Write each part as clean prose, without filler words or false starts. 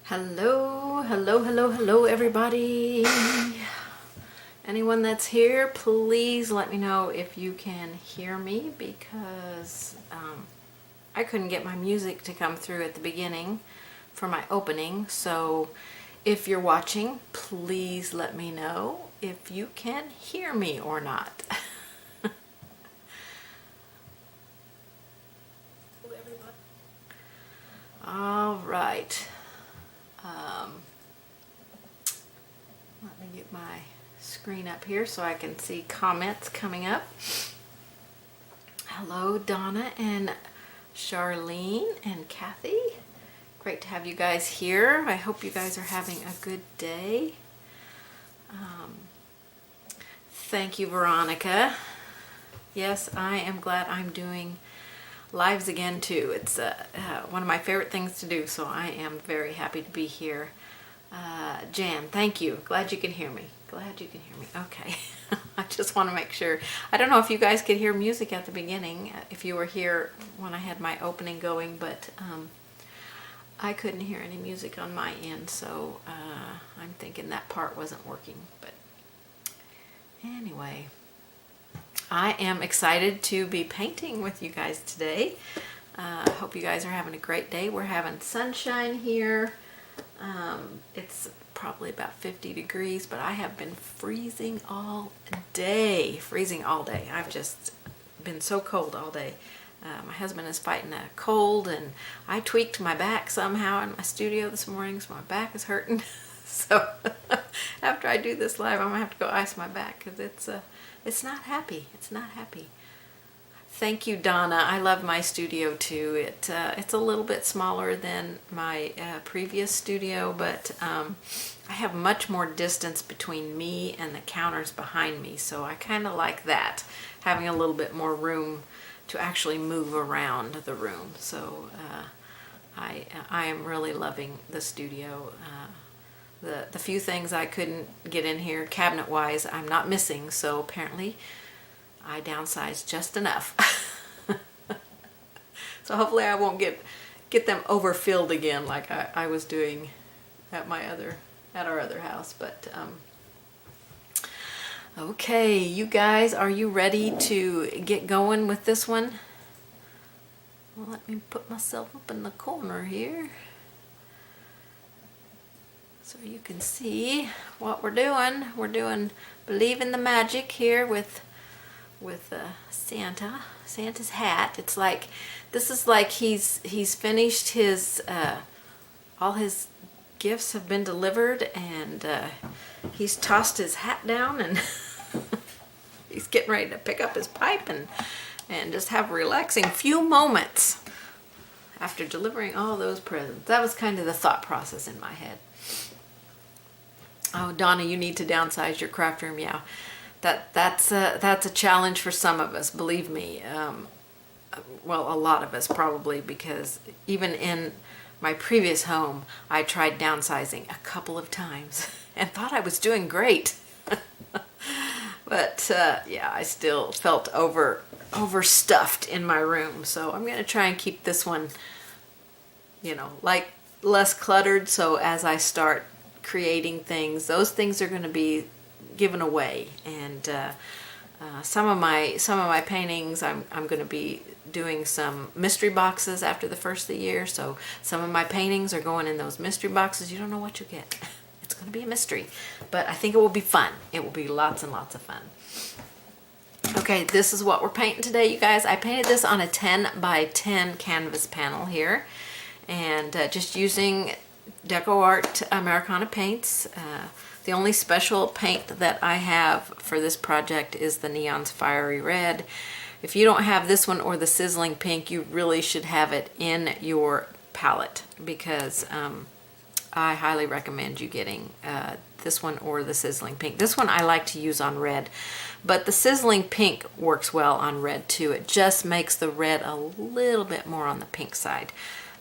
Hello, hello, hello, hello, everybody. Anyone that's here, please let me know if you can hear me because I couldn't get my music to come through at the beginning for my opening. So if you're watching, please let me know if you can hear me or not. All right. Let me get my screen up here so I can see comments coming up. Hello, Donna and Charlene and Kathy. Great to have you guys here. I hope you guys are having a good day. Thank you, Veronica. Yes, I am glad I'm doing lives again too. It's one of my favorite things to do, so I am very happy to be here. Jan, thank you. Glad you can hear me. Glad you can hear me. Okay. I just want to make sure. I don't know if you guys could hear music at the beginning, if you were here when I had my opening going, but I couldn't hear any music on my end, so I'm thinking that part wasn't working. But anyway, I am excited to be painting with you guys today. I hope you guys are having a great day. We're having sunshine here. It's probably about 50 degrees, but I have been freezing all day. I've just been so cold all day. My husband is fighting a cold, and I tweaked my back somehow in my studio this morning, so my back is hurting. So after I do this live, I'm gonna have to go ice my back because it's not happy. It's not happy. Thank you, Donna. I love my studio too. It's a little bit smaller than my previous studio, but I have much more distance between me and the counters behind me, so I kind of like that, having a little bit more room to actually move around the room. So I am really loving the studio. The few things I couldn't get in here cabinet-wise, I'm not missing, so apparently I downsized just enough. So hopefully I won't get them overfilled again like I was doing at our other house. But okay, you guys, are you ready to get going with this one? Well, let me put myself up in the corner here so you can see what we're doing. We're doing Believe in the Magic here with Santa's hat. It's like, this is like he's finished his all his gifts have been delivered, and he's tossed his hat down, and he's getting ready to pick up his pipe and just have a relaxing few moments after delivering all those presents. That was kind of the thought process in my head. Oh, Donna, you need to downsize your craft room. Yeah. That's a challenge for some of us, believe me. Well, a lot of us probably, because even in my previous home, I tried downsizing a couple of times and thought I was doing great. But yeah, I still felt overstuffed in my room. So I'm going to try and keep this one, like less cluttered. So as I start creating things, those things are going to be given away, and some of my paintings I'm going to be doing some mystery boxes after the first of the year. So some of my paintings are going in those mystery boxes. You don't know what you get. It's going to be a mystery, but I think it will be fun. It will be lots and lots of fun. Okay, this is what we're painting today, you guys. I painted this on a 10 by 10 canvas panel here, and just using DecoArt Americana paints. The only special paint that I have for this project is the Neon's Fiery Red. If you don't have this one or the Sizzling Pink, you really should have it in your palette, because I highly recommend you getting this one or the Sizzling Pink. This one I like to use on red, but the Sizzling Pink works well on red too. It just makes the red a little bit more on the pink side.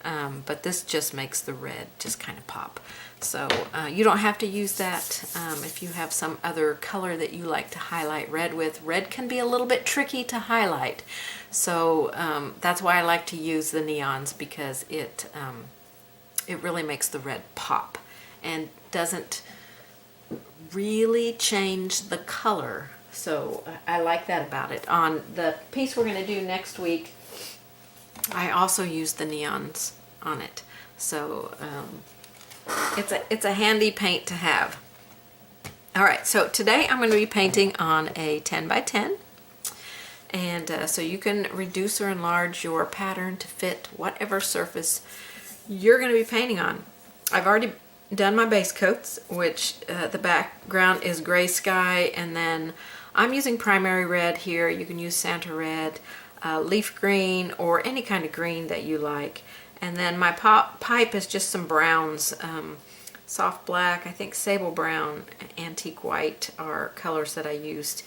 But this just makes the red just kind of pop. So you don't have to use that if you have some other color that you like to highlight red with. Red can be a little bit tricky to highlight. So that's why I like to use the neons, because it really makes the red pop and doesn't really change the color. So I like that about it. On the piece we're going to do next week, I also use the neons on it. So it's a handy paint to have. All right, so today I'm going to be painting on a 10 by 10. And so you can reduce or enlarge your pattern to fit whatever surface you're going to be painting on. I've already done my base coats, which the background is gray sky, and then I'm using primary red here. You can use Santa red, leaf green, or any kind of green that you like. And then my pipe is just some browns, soft black, I think sable brown, antique white are colors that I used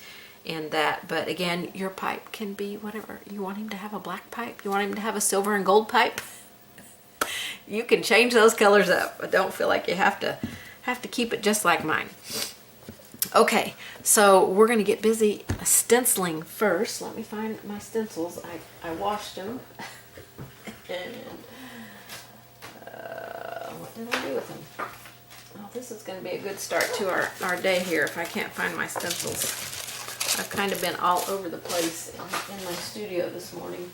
in that. But again, your pipe can be whatever. You want him to have a black pipe? You want him to have a silver and gold pipe? You can change those colors up, but don't feel like you have to keep it just like mine. Okay, so we're going to get busy stenciling first. Let me find my stencils. I washed them. And what did I do with them? Oh, this is going to be a good start to our day here if I can't find my stencils. I've kind of been all over the place in my studio this morning.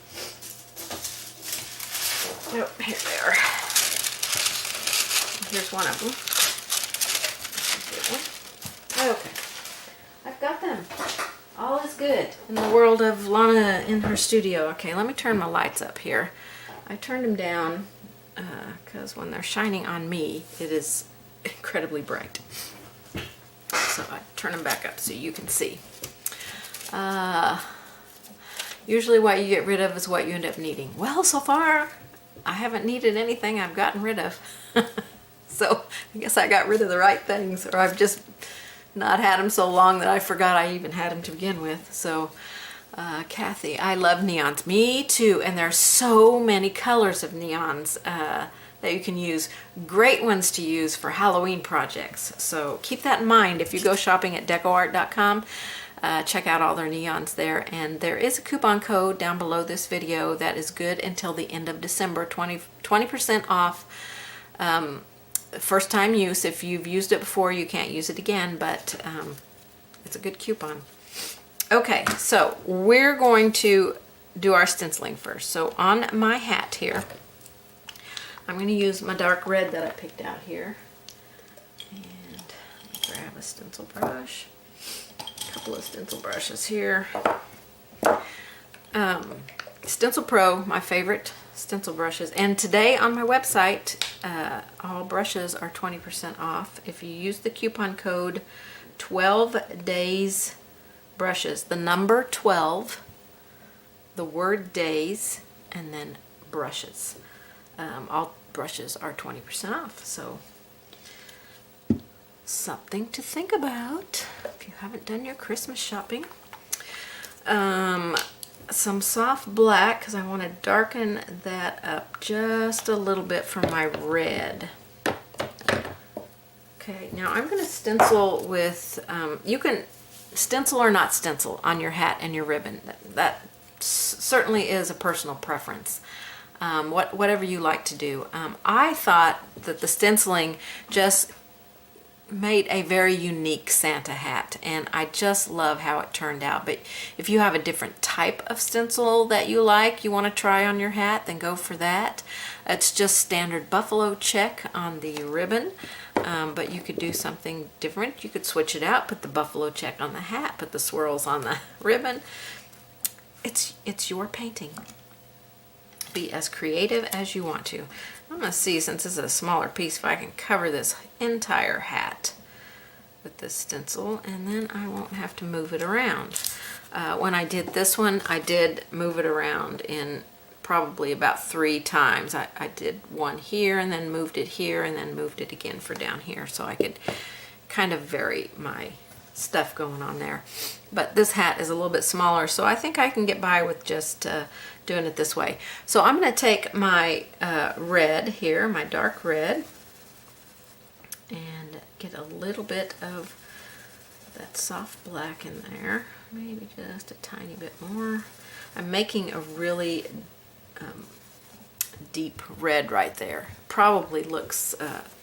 Oh, here they are. Here's one of them. Okay, I've got them. All is good in the world of Lonna in her studio. Okay, let me turn my lights up here. I turned them down because when they're shining on me, it is incredibly bright. So I turn them back up so you can see. Usually what you get rid of is what you end up needing. Well, so far, I haven't needed anything I've gotten rid of. So I guess I got rid of the right things, or I've just not had them so long that I forgot I even had them to begin with. So Kathy, I love neons. Me too. And there's so many colors of neons that you can use. Great ones to use for Halloween projects. So keep that in mind if you go shopping at DecoArt.com. Check out all their neons there. And there is a coupon code down below this video that is good until the end of December. 20% off. First time use. If you've used it before, you can't use it again, but it's a good coupon. Okay, so we're going to do our stenciling first. So on my hat here, I'm going to use my dark red that I picked out here. And grab a stencil brush. A couple of stencil brushes here. Stencil Pro, my favorite stencil brushes. And today on my website, all brushes are 20% off. If you use the coupon code 12 days brushes, the number 12, the word days, and then brushes. All brushes are 20% off. So something to think about if you haven't done your Christmas shopping. Some soft black because I want to darken that up just a little bit from my red. Okay, now I'm going to stencil with, you can stencil or not stencil on your hat and your ribbon. That certainly is a personal preference. Whatever you like to do. I thought that the stenciling just made a very unique Santa hat, and I just love how it turned out. But if you have a different type of stencil that you like, you want to try on your hat, then go for that. It's just standard buffalo check on the ribbon, but you could do something different. You could switch it out, put the buffalo check on the hat, put the swirls on the ribbon. It's your painting. Be as creative as you want to. I'm going to see, since this is a smaller piece, if I can cover this entire hat with this stencil, and then I won't have to move it around. When I did this one, I did move it around in probably about 3 times. I did one here, and then moved it here, and then moved it again for down here, so I could kind of vary my stuff going on there. But this hat is a little bit smaller, so I think I can get by with just doing it this way. So I'm going to take my red here, my dark red, and get a little bit of that soft black in there, maybe just a tiny bit more. I'm making a really deep red right there. Probably looks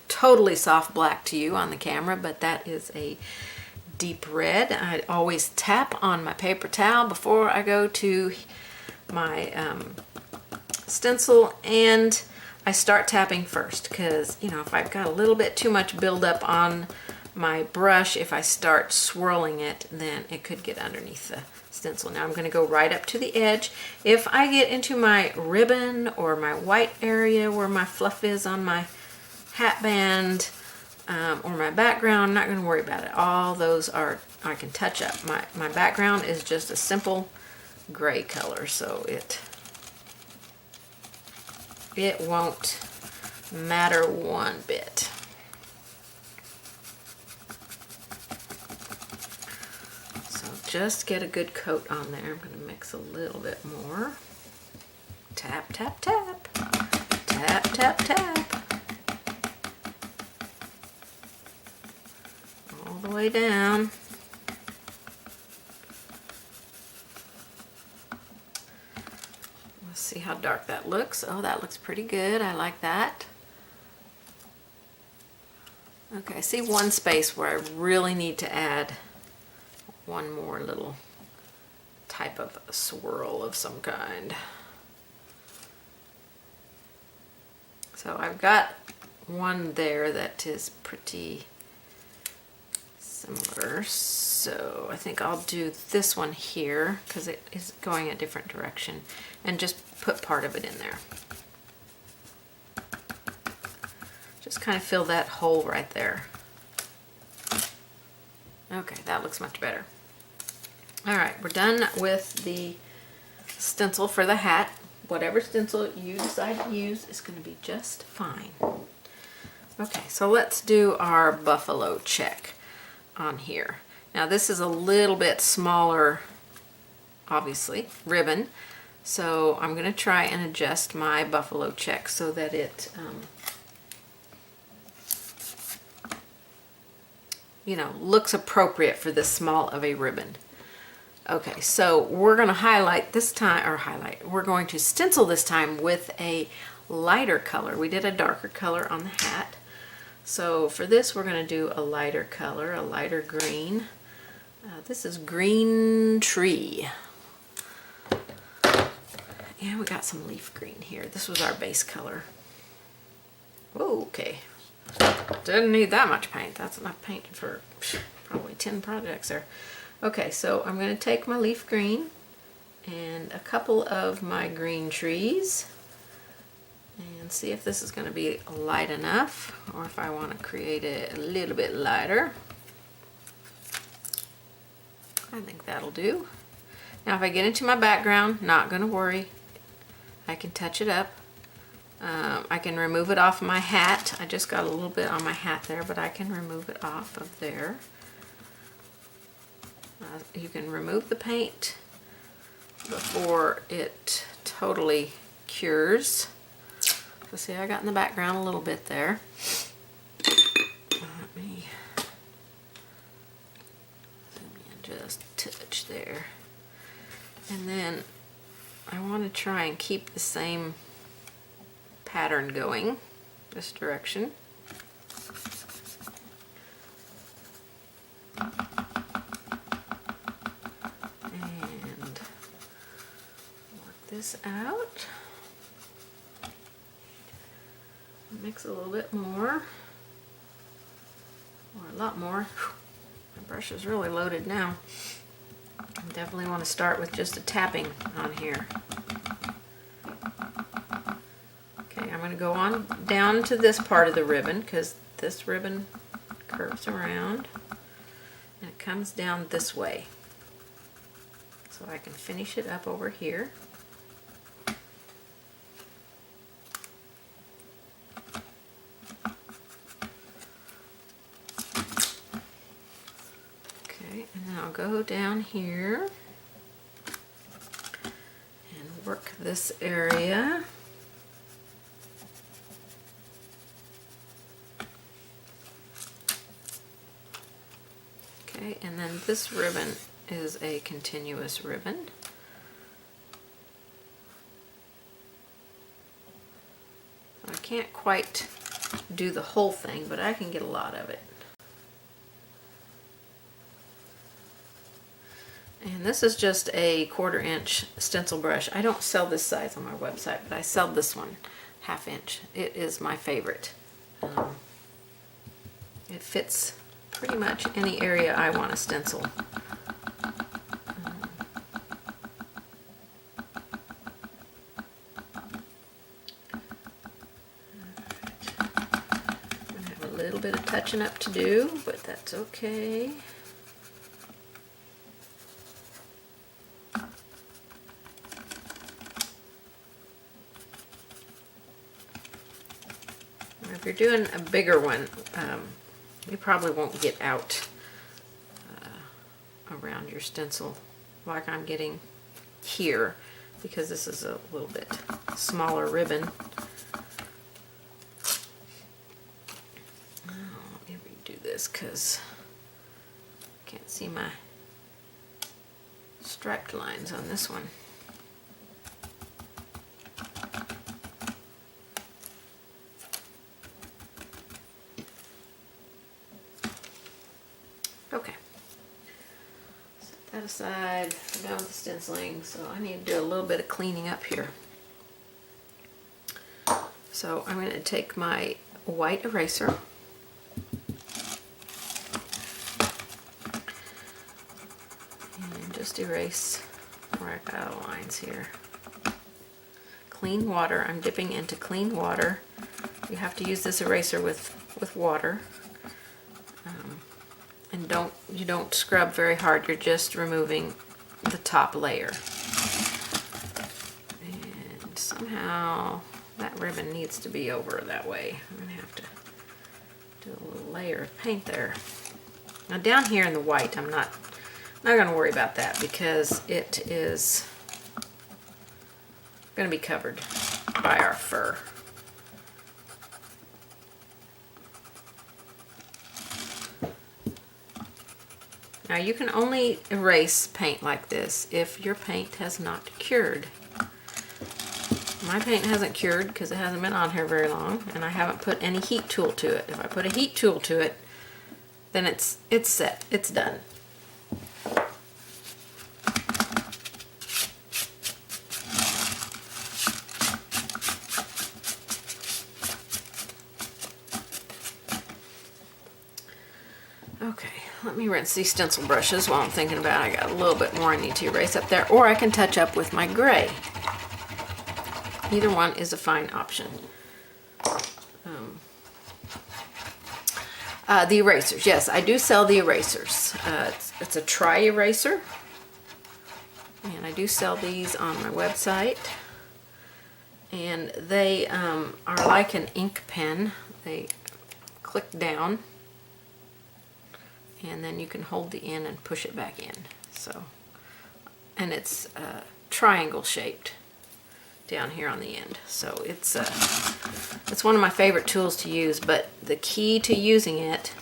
totally soft black to you on the camera, but that is a deep red. I always tap on my paper towel before I go to my stencil, and I start tapping first because, you know, if I've got a little bit too much buildup on my brush, if I start swirling it, then it could get underneath the stencil. Now I'm going to go right up to the edge. If I get into my ribbon or my white area where my fluff is on my hat band or my background, I'm not going to worry about it. All those are, I can touch up. My background is just a simple gray color, so it won't matter one bit. So just get a good coat on there. I'm going to mix a little bit more. Tap, tap, tap. Tap, tap, tap. All the way down. Let's see how dark that looks. Oh, that looks pretty good. I like that. Okay, I see one space where I really need to add one more little type of swirl of some kind. So I've got one there that is pretty similar. So I think I'll do this one here because it is going a different direction, and just put part of it in there. Just kind of fill that hole right there. Okay, that looks much better. All right, we're done with the stencil for the hat. Whatever stencil you decide to use is going to be just fine. Okay, so let's do our buffalo check on here. Now this is a little bit smaller, obviously, ribbon. So I'm going to try and adjust my buffalo check so that it, you know, looks appropriate for this small of a ribbon. Okay, so we're going to highlight this time, or we're going to stencil this time with a lighter color. We did a darker color on the hat. So for this, we're going to do a lighter color, a lighter green. This is Green Tree. And we got some leaf green here. This was our base color. Whoa, okay. Didn't need that much paint. That's enough paint for probably 10 projects there. Okay, so I'm going to take my leaf green and a couple of my green trees and see if this is going to be light enough, or if I want to create it a little bit lighter. I think that'll do. Now if I get into my background, not going to worry. I can touch it up. I can remove it off my hat. I just got a little bit on my hat there, but I can remove it off of there. You can remove the paint before it totally cures. So see, I got in the background a little bit there. Let me just touch there. And then I want to try and keep the same pattern going this direction. And work this out. Mix a little bit more, or a lot more. My brush is really loaded now. I definitely want to start with just a tapping on here. Okay, I'm going to go on down to this part of the ribbon because this ribbon curves around and it comes down this way. So I can finish it up over here. Okay, and then I'll go down here and work this area. Okay, and then this ribbon is a continuous ribbon. can't quite do the whole thing, but I can get a lot of it. And this is just a 1/4 inch stencil brush. I don't sell this size on my website, but I sell this one, 1/2 inch. It is my favorite. It fits pretty much any area I want to stencil. I have a little bit of touching up to do, but that's okay. If you're doing a bigger one, you probably won't get out around your stencil like I'm getting here, because this is a little bit smaller ribbon. Let me redo this because I can't see my striped lines on this one. Okay, set that aside. I'm done with the stenciling, so I need to do a little bit of cleaning up here. So I'm going to take my white eraser and just erase where I got out of lines here. Clean water. I'm dipping into clean water. You have to use this eraser with water. And you don't scrub very hard, you're just removing the top layer. And somehow that ribbon needs to be over that way. I'm going to have to do a little layer of paint there. Now down here in the white, I'm not going to worry about that because it is going to be covered by our fur. Now you can only erase paint like this if your paint has not cured. My paint hasn't cured because it hasn't been on here very long, and I haven't put any heat tool to it. If I put a heat tool to it, then it's set, it's done. Okay, let me rinse these stencil brushes while I'm thinking about it. I got a little bit more I need to erase up there, or I can touch up with my gray. Either one is a fine option. The erasers, yes, I do sell the erasers. It's a tri-eraser, and I do sell these on my website. And they are like an ink pen. They click down, and then you can hold the end and push it back in. So, and it's triangle shaped down here on the end. So it's one of my favorite tools to use. But the key to using it,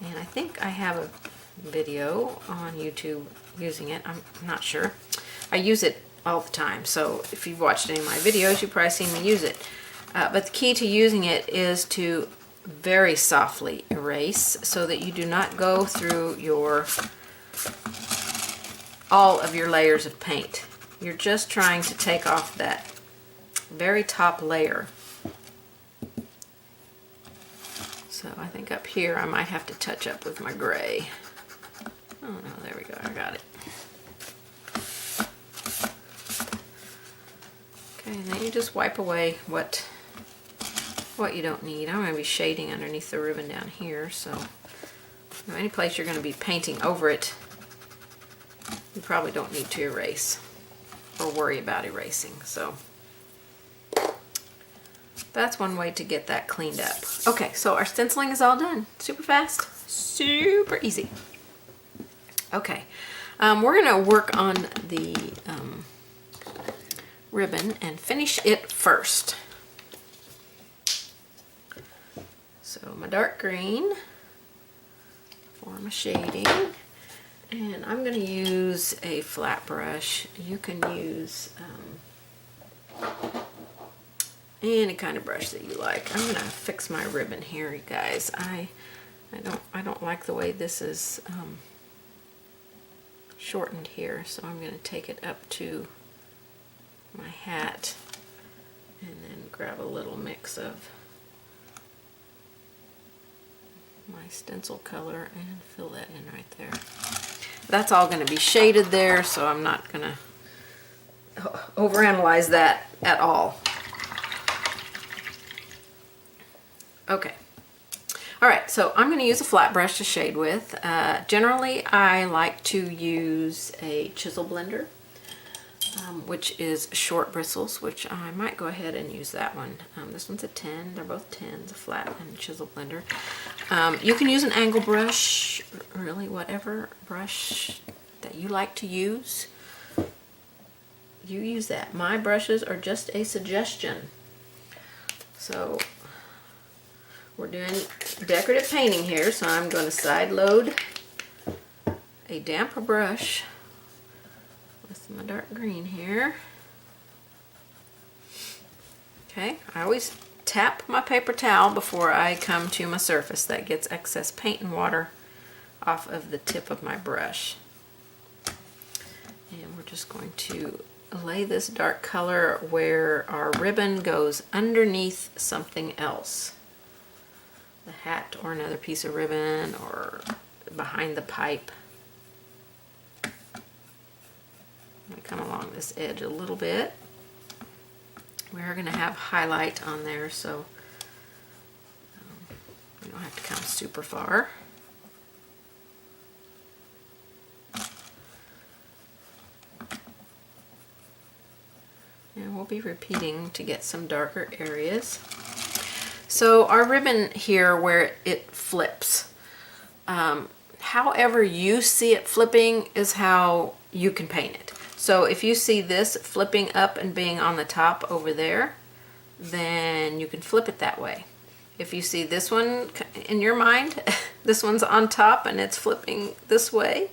and I think I have a video on YouTube using it. I'm not sure. I use it all the time. So if you've watched any of my videos, you've probably seen me use it. But the key to using it is to very softly erase so that you do not go through all of your layers of paint. You're just trying to take off that very top layer. So I think up here I might have to touch up with my gray. Oh no, there we go, I got it. Okay, and then you just wipe away what you don't need. I'm going to be shading underneath the ribbon down here, so any place you're going to be painting over it, you probably don't need to erase or worry about erasing. So that's one way to get that cleaned up. Okay, so our stenciling is all done. Super fast, super easy. Okay, we're going to work on the ribbon and finish it first. So my dark green for my shading, and I'm going to use a flat brush. You can use any kind of brush that you like. I'm gonna fix my ribbon here, you guys. I don't like the way this is shortened here, so I'm gonna take it up to my hat and then grab a little mix of my stencil color and fill that in right there. That's all going to be shaded there, so I'm not going to overanalyze that at all. Okay. All right, so I'm going to use a flat brush to shade with. Generally, I like to use a chisel blender, which is short bristles, which I might go ahead and use that one. This one's a 10. They're both 10s, a flat and chisel blender. You can use an angle brush, really whatever brush that you like to use. You use that. My brushes are just a suggestion. So we're doing decorative painting here, so I'm going to side load a damper brush with my dark green here. Okay, I always tap my paper towel before I come to my surface. That gets excess paint and water off of the tip of my brush. And we're just going to lay this dark color where our ribbon goes underneath something else. The hat or another piece of ribbon or behind the pipe. I'm going to come along this edge a little bit. We're going to have highlight on there, so you don't have to come super far. And we'll be repeating to get some darker areas. So our ribbon here where it flips, however you see it flipping is how you can paint it. So if you see this flipping up and being on the top over there, then you can flip it that way. If you see this one in your mind, this one's on top and it's flipping this way,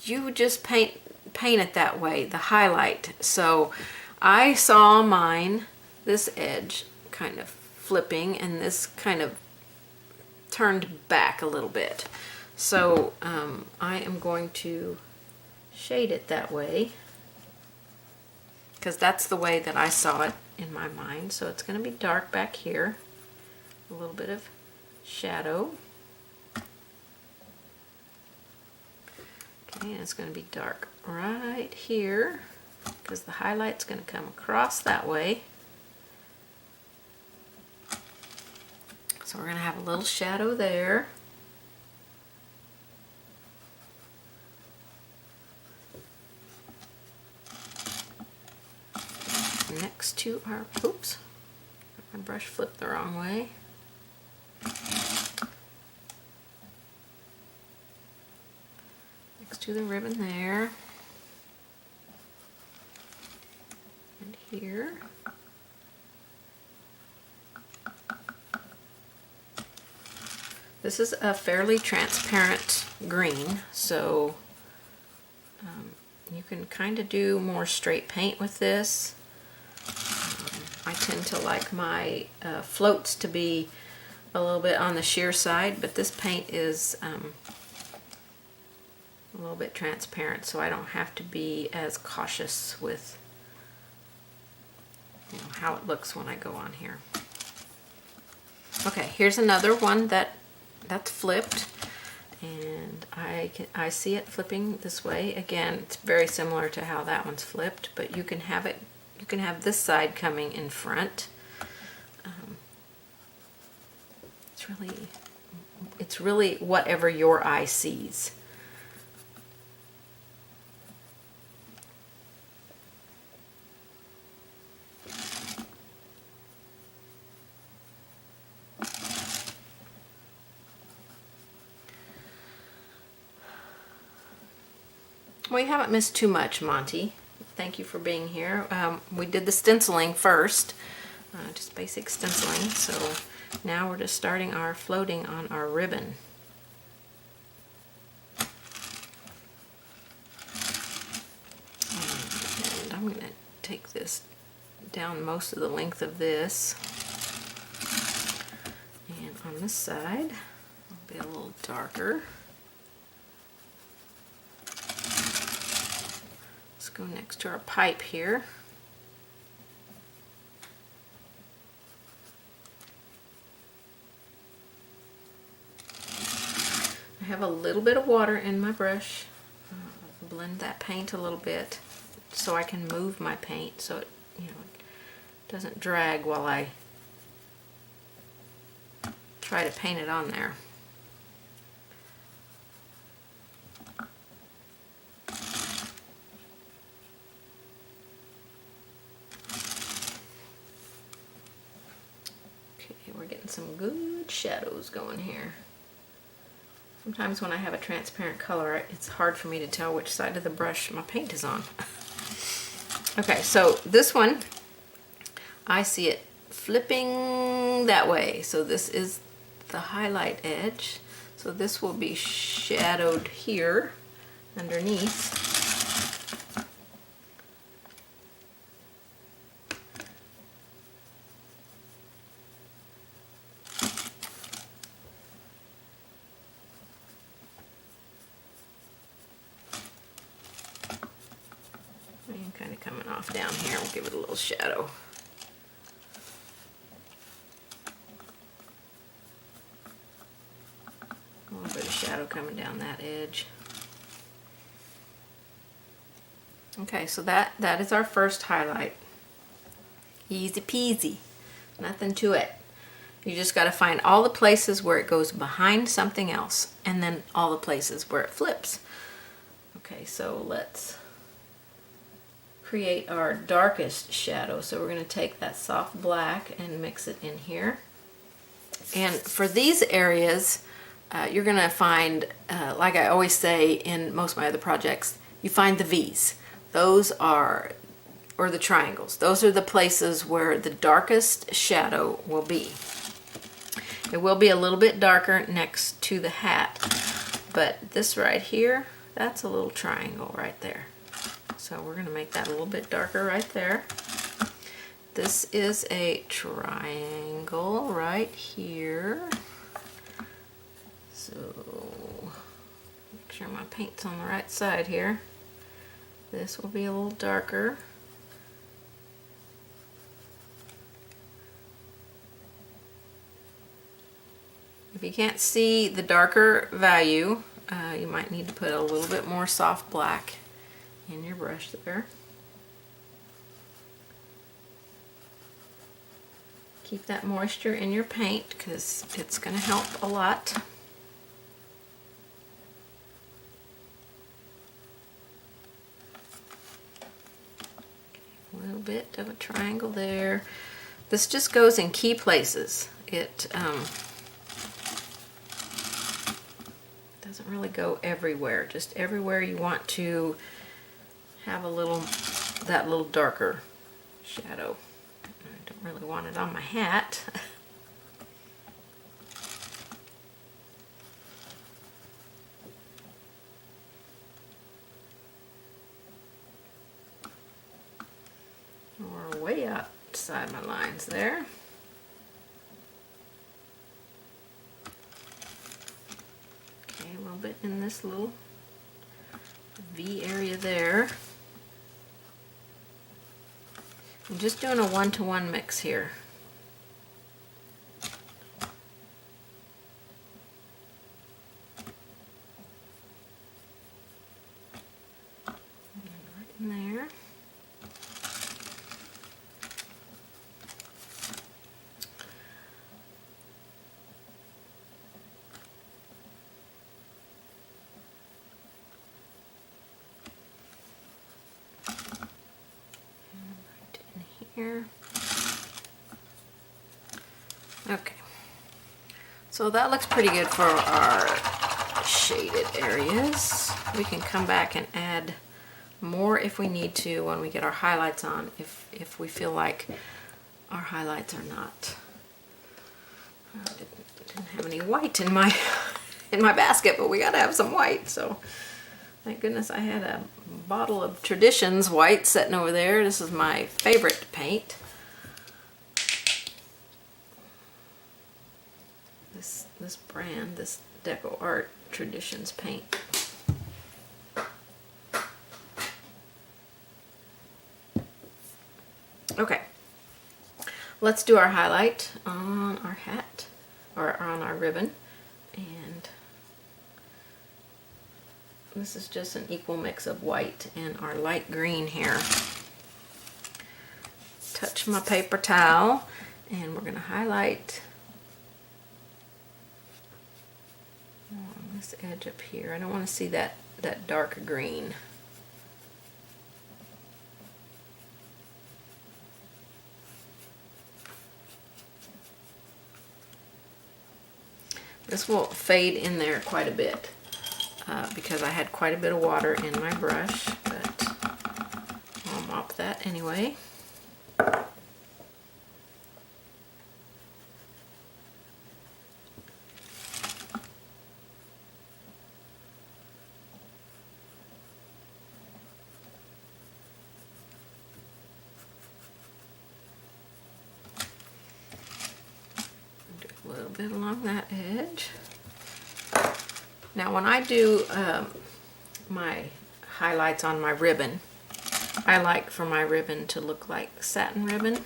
you just paint it that way, the highlight. So I saw mine, this edge kind of flipping and this kind of turned back a little bit. So I am going to shade it that way because that's the way that I saw it in my mind. So it's going to be dark back here, a little bit of shadow. Okay, and it's going to be dark right here because the highlight's going to come across that way. So we're going to have a little shadow there. Next to our, oops, my brush flipped the wrong way. Next to the ribbon there. And here. This is a fairly transparent green, so you can kind of do more straight paint with this. I tend to like my floats to be a little bit on the sheer side, but this paint is a little bit transparent, so I don't have to be as cautious with how it looks when I go on here. Okay, here's another one that's flipped, and I see it flipping this way. Again, it's very similar to how that one's flipped, but you can have it. You can have this side coming in front. It's really whatever your eye sees. We haven't missed too much, Monty. Thank you for being here. We did the stenciling first, just basic stenciling. So now we're just starting our floating on our ribbon. And I'm going to take this down most of the length of this. And on this side, it'll be a little darker. Let's go next to our pipe here. I have a little bit of water in my brush. Blend that paint a little bit so I can move my paint so it, doesn't drag while I try to paint it on there. Okay, we're getting some good shadows going here. Sometimes when I have a transparent color, it's hard for me to tell which side of the brush my paint is on. Okay, so this one, I see it flipping that way. So this is the highlight edge. So this will be shadowed here underneath. And kind of coming off down here, we'll give it a little shadow. A little bit of shadow coming down that edge. Okay, so that is our first highlight. Easy peasy, nothing to it. You just got to find all the places where it goes behind something else, and then all the places where it flips. Okay, so let's create our darkest shadow. So we're going to take that soft black and mix it in here. And for these areas, you're going to find, like I always say in most of my other projects, you find the V's. Those are, or the triangles. Those are the places where the darkest shadow will be. It will be a little bit darker next to the hat, but this right here, that's a little triangle right there. So we're going to make that a little bit darker right there. This is a triangle right here. So make sure my paint's on the right side here. This will be a little darker. If you can't see the darker value, you might need to put a little bit more soft black in your brush there. Keep that moisture in your paint because it's going to help a lot. A little bit of a triangle there. This just goes in key places. It doesn't really go everywhere. Just everywhere you want to have a little, that little darker shadow. I don't really want it on my hat. We're way outside my lines there. Okay, a little bit in this little V area there. I'm just doing a 1-to-1 mix here. Right in there. Here. Okay, so that looks pretty good for our shaded areas. We can come back and add more if we need to when we get our highlights on, if we feel like our highlights are not, didn't have any white in my basket, but we gotta have some white, so Thank goodness I had a bottle of Traditions white sitting over there. This is my favorite paint. This brand, this DecoArt Traditions paint. Okay, let's do our highlight on our hat, or on our ribbon. And this is just an equal mix of white and our light green here. Touch my paper towel, and we're going to highlight on this edge up here. I don't want to see that dark green. This will fade in there quite a bit because I had quite a bit of water in my brush, but I'll mop that anyway. A little bit along that edge. Now when I do my highlights on my ribbon, I like for my ribbon to look like satin ribbon.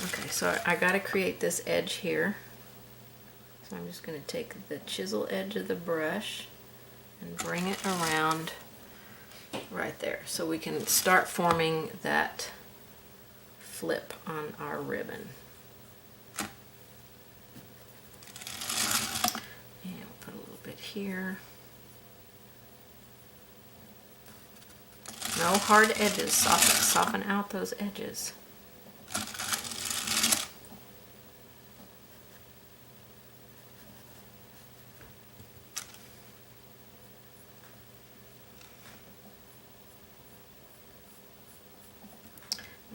Okay, so I got to create this edge here. So I'm just going to take the chisel edge of the brush and bring it around right there, so we can start forming that flip on our ribbon. And we'll put a little bit here. No hard edges, soften out those edges.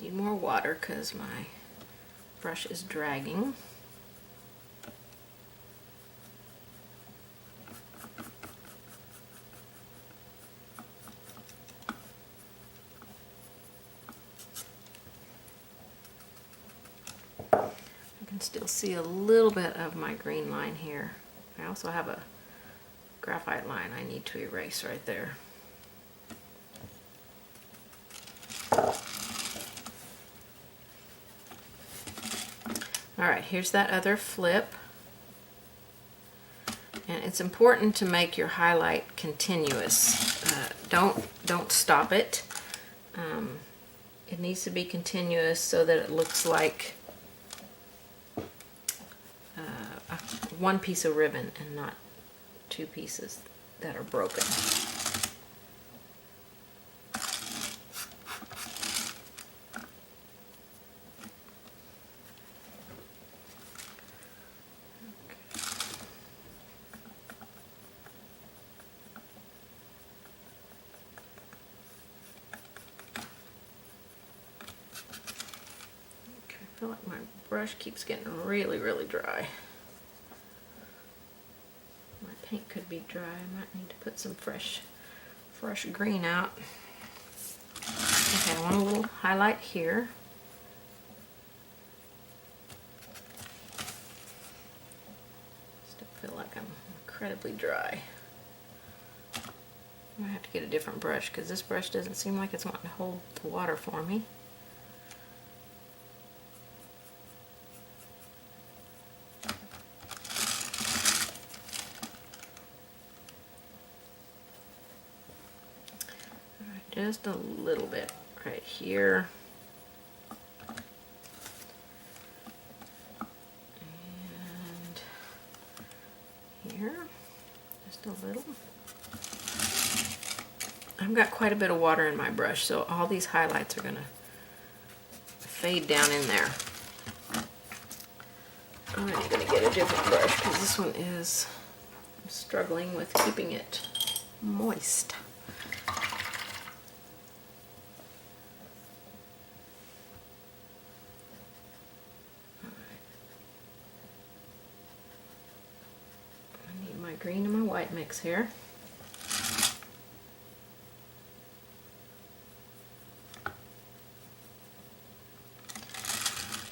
Need more water because my brush is dragging. I can still see a little bit of my green line here. I also have a graphite line I need to erase right there. Alright, here's that other flip. And it's important to make your highlight continuous. Don't stop it. It needs to be continuous so that it looks like one piece of ribbon and not two pieces that are broken. I feel like my brush keeps getting really, really dry. My paint could be dry. I might need to put some fresh green out. Okay, I want a little highlight here. Still feel like I'm incredibly dry. I might have to get a different brush because this brush doesn't seem like it's wanting to hold the water for me. Just a little bit right here. And here, just a little. I've got quite a bit of water in my brush, so all these highlights are going to fade down in there. I'm going to get a different brush because this one is, I'm struggling with keeping it moist. white mix here.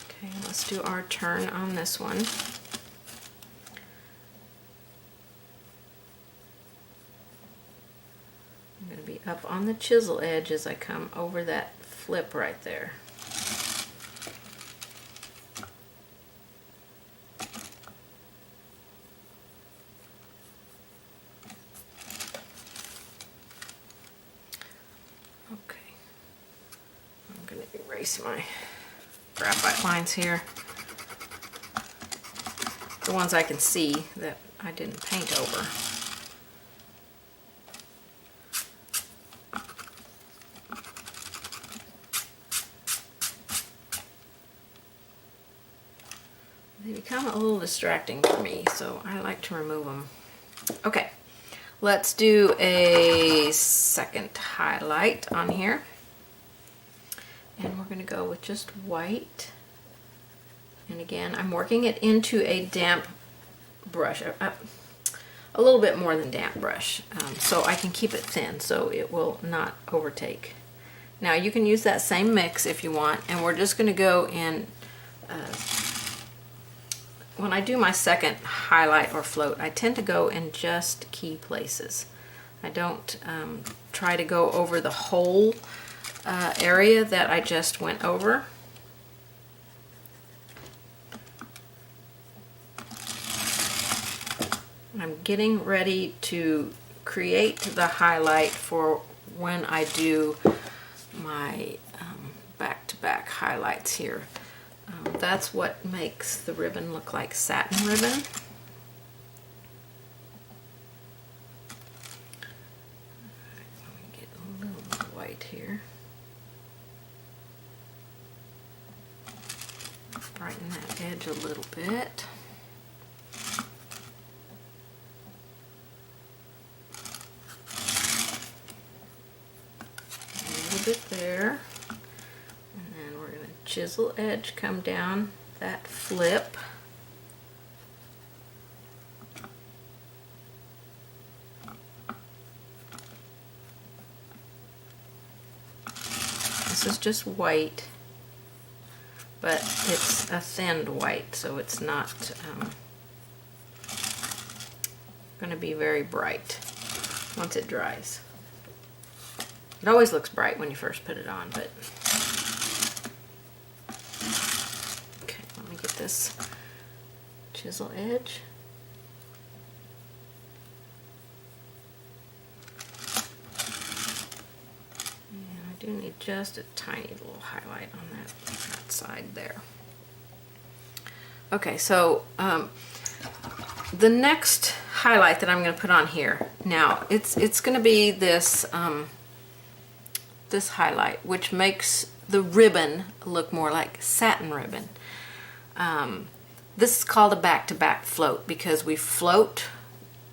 Okay, let's do our turn on this one. I'm going to be up on the chisel edge as I come over that flip right there. Okay, I'm going to erase my graphite lines here. The ones I can see that I didn't paint over. They become a little distracting for me, so I like to remove them. Okay, let's do a second highlight on here. And we're going to go with just white. And again, I'm working it into a damp brush, a little bit more than damp brush, so I can keep it thin so it will not overtake. Now you can use that same mix if you want, and we're just going to go in, when I do my second highlight or float, I tend to go in just key places. I don't try to go over the whole area that I just went over. I'm getting ready to create the highlight for when I do my back-to-back highlights here. That's what makes the ribbon look like satin ribbon. Let me get a little more white here. Brighten that edge a little bit. Bit there, and then we're going to chisel edge come down that flip. This is just white, but it's a thinned white, so it's not going to be very bright once it dries. It always looks bright when you first put it on, but okay, let me get this chisel edge. And I do need just a tiny little highlight on that side there. Okay, so the next highlight that I'm going to put on here, now it's going to be this this highlight, which makes the ribbon look more like satin ribbon. This is called a back-to-back float because we float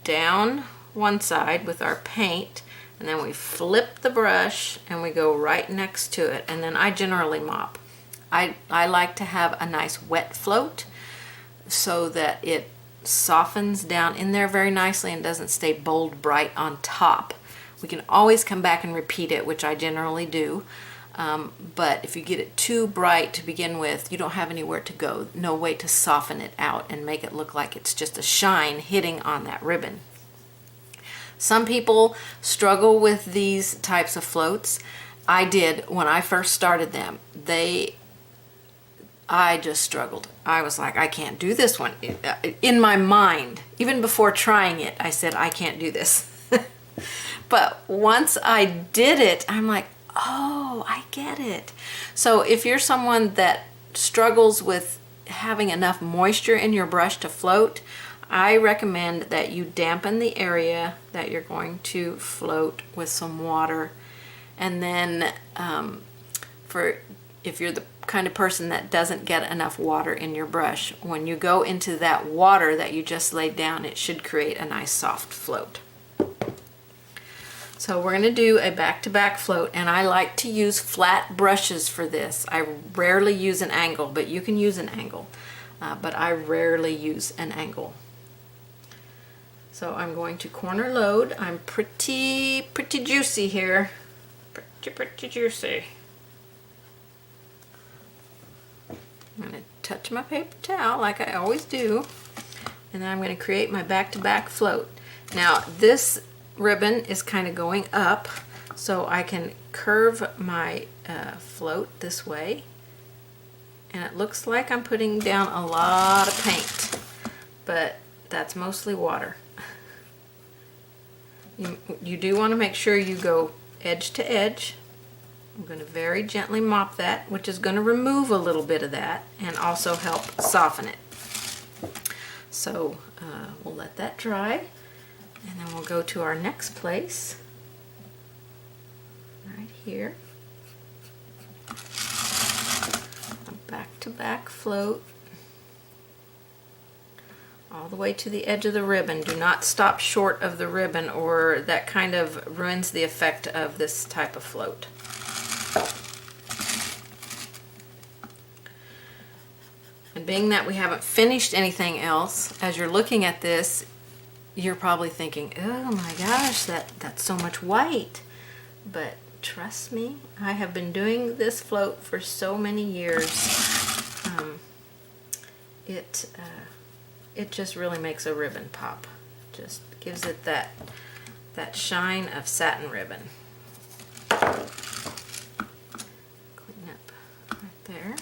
down one side with our paint, and then we flip the brush and we go right next to it, and then I generally mop. I like to have a nice wet float so that it softens down in there very nicely and doesn't stay bold bright on top. We can always come back and repeat it, which I generally do, but if you get it too bright to begin with, you don't have anywhere to go, no way to soften it out and make it look like it's just a shine hitting on that ribbon. Some people struggle with these types of floats. I did when I first started them. I just struggled. I was like, I can't do this one. In my mind, even before trying it, I said, I can't do this. But once I did it, I'm like, oh, I get it. So if you're someone that struggles with having enough moisture in your brush to float, I recommend that you dampen the area that you're going to float with some water. And then if you're the kind of person that doesn't get enough water in your brush, when you go into that water that you just laid down, it should create a nice soft float. So we're going to do a back-to-back float, and I like to use flat brushes for this. I rarely use an angle, but you can use an angle. But I rarely use an angle. So I'm going to corner load. I'm pretty juicy here. Pretty juicy. I'm going to touch my paper towel like I always do. And then I'm going to create my back-to-back float. Now this ribbon is kind of going up, so I can curve my float this way. And it looks like I'm putting down a lot of paint, but that's mostly water. You do want to make sure you go edge to edge. I'm going to very gently mop that, which is going to remove a little bit of that and also help soften it. So we'll let that dry, and then we'll go to our next place, right here. A back-to-back float all the way to the edge of the ribbon. Do not stop short of the ribbon, or that kind of ruins the effect of this type of float. And being that we haven't finished anything else, as you're looking at this, you're probably thinking, oh my gosh, that's so much white. But trust me, I have been doing this float for so many years. It just really makes a ribbon pop. Just gives it that shine of satin ribbon. Clean up right there.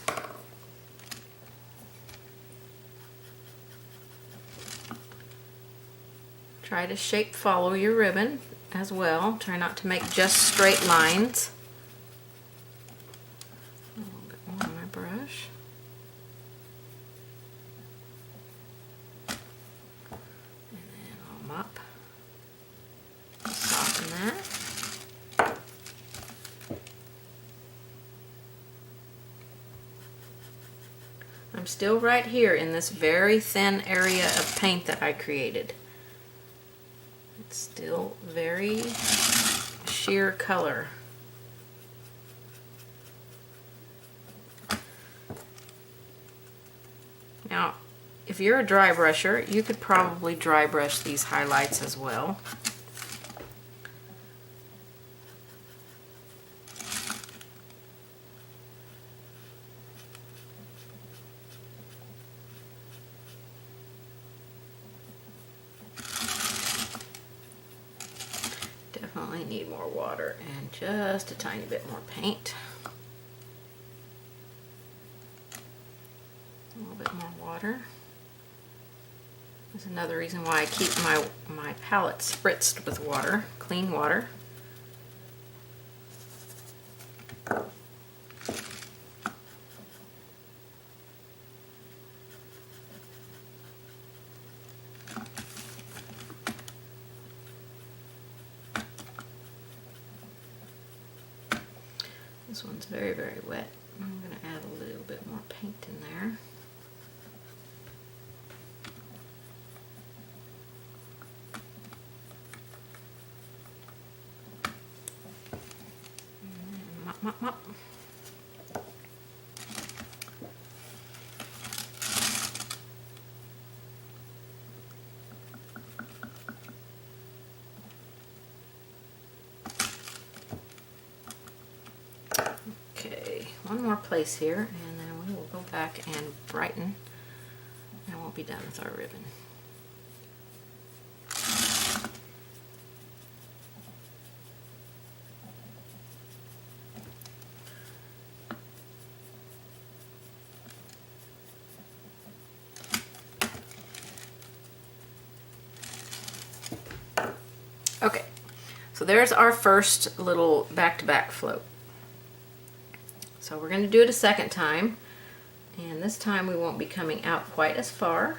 Try to shape follow your ribbon as well. Try not to make just straight lines. A little bit more on my brush. And then I'll mop. Soften that. I'm still right here in this very thin area of paint that I created. It's still very sheer color. Now, if you're a dry brusher, you could probably dry brush these highlights as well. Definitely need more water and just a tiny bit more paint. A little bit more water. That's another reason why I keep my palette spritzed with water, clean water. This one's very, very wet. I'm going to add a little bit more paint in there. And mop, mop, mop. Okay, one more place here, and then we will go back and brighten, and we'll be done with our ribbon. Okay, so there's our first little back-to-back float. So we're going to do it a second time, and this time we won't be coming out quite as far.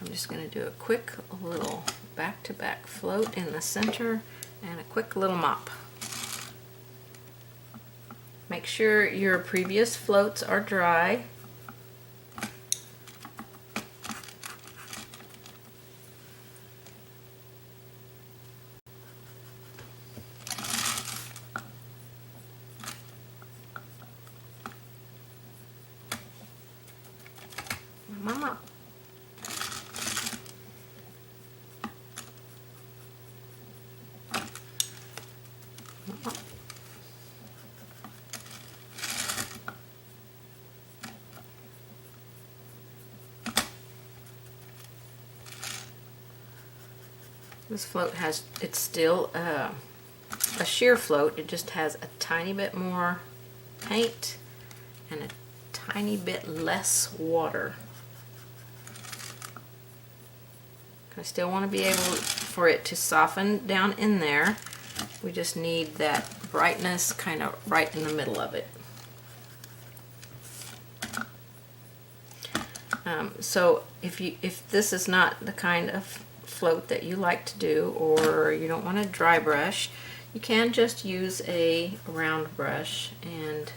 I'm just going to do a quick little back-to-back float in the center and a quick little mop. Make sure your previous floats are dry. Mama. This float has, it's still a sheer float. It just has a tiny bit more paint and a tiny bit less water. I still want to be able for it to soften down in there. We just need that brightness kind of right in the middle of it. So if this is not the kind of float that you like to do, or you don't want to dry brush, you can just use a round brush and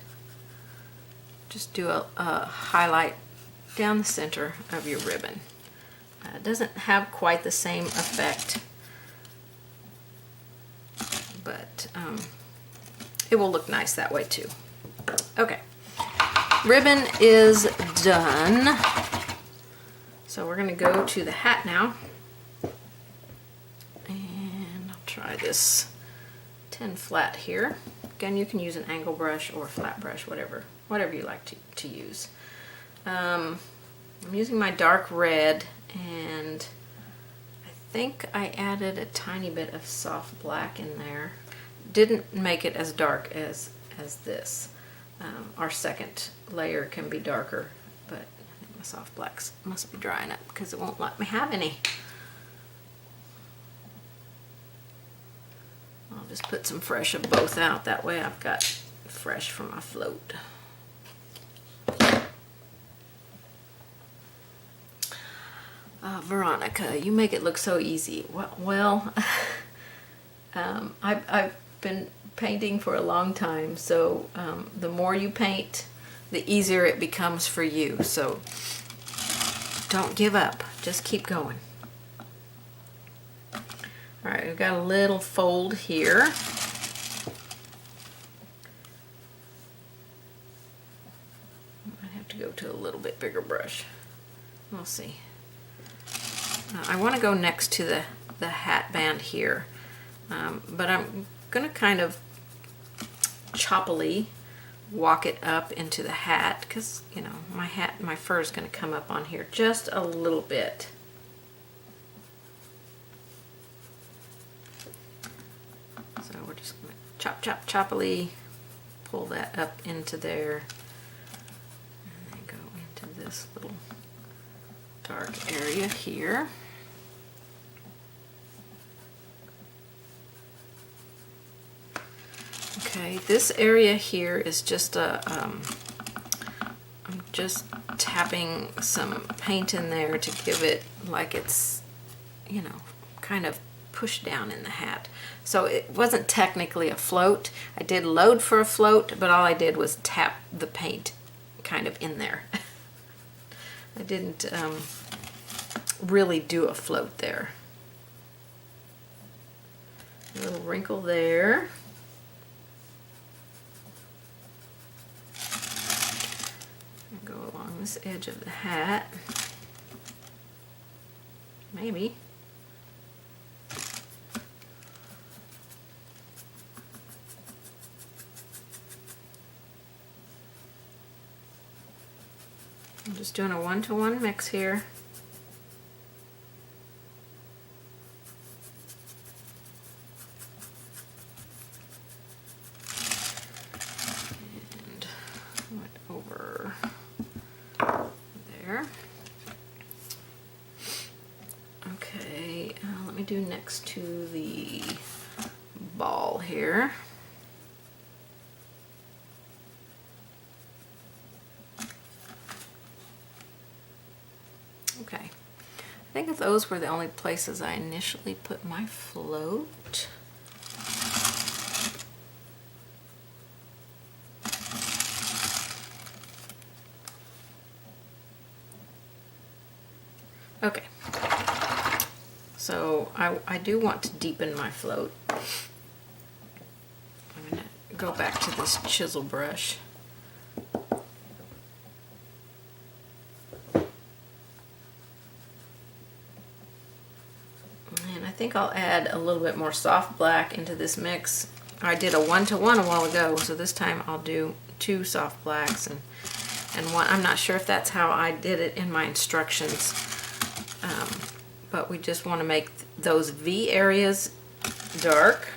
just do a highlight down the center of your ribbon. It doesn't have quite the same effect, but it will look nice that way too. Okay, ribbon is done. So we're going to go to the hat now. And I'll try this 10 flat here. Again, you can use an angle brush or a flat brush, whatever you like to use. I'm using my dark red, and I think I added a tiny bit of soft black in there. Didn't make it as dark as this. Our second layer can be darker, but I think my soft blacks must be drying up because it won't let me have any. I'll just put some fresh of both out. That way I've got fresh for my float. Veronica, you make it look so easy. Well, I've been painting for a long time, so the more you paint, the easier it becomes for you. So don't give up. Just keep going. All right, we've got a little fold here. I have to go to a little bit bigger brush. We'll see. I want to go next to the hat band here, but I'm going to kind of choppily walk it up into the hat because, you know, my fur is going to come up on here just a little bit. So we're just going to choppily pull that up into there, and then go into this little dark area here. Okay, this area here is just I'm just tapping some paint in there to give it like it's, you know, kind of pushed down in the hat. So it wasn't technically a float. I did load for a float, but all I did was tap the paint kind of in there. I didn't really do a float there. A little wrinkle there. Go along this edge of the hat. Maybe. I'm just doing a 1-to-1 mix here. And went over there. Okay, let me do next to the ball here. Okay, I think if those were the only places I initially put my float. Okay, so I do want to deepen my float. I'm going to go back to this chisel brush. And I think I'll add a little bit more soft black into this mix. I did a 1-to-1 a while ago, so this time I'll do 2 soft blacks and one. I'm not sure if that's how I did it in my instructions. but we just want to make those V areas dark.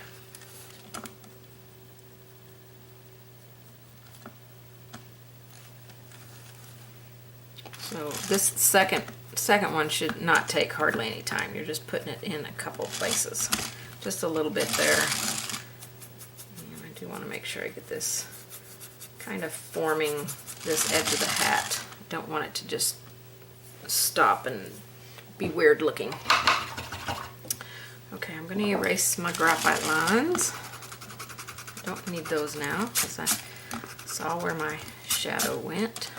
So this second one should not take hardly any time. You're just putting it in a couple places. Just a little bit there. And I do want to make sure I get this kind of forming this edge of the hat. Don't want it to just stop and be weird looking. Okay, I'm going to erase my graphite lines. Don't need those now because I saw where my shadow went.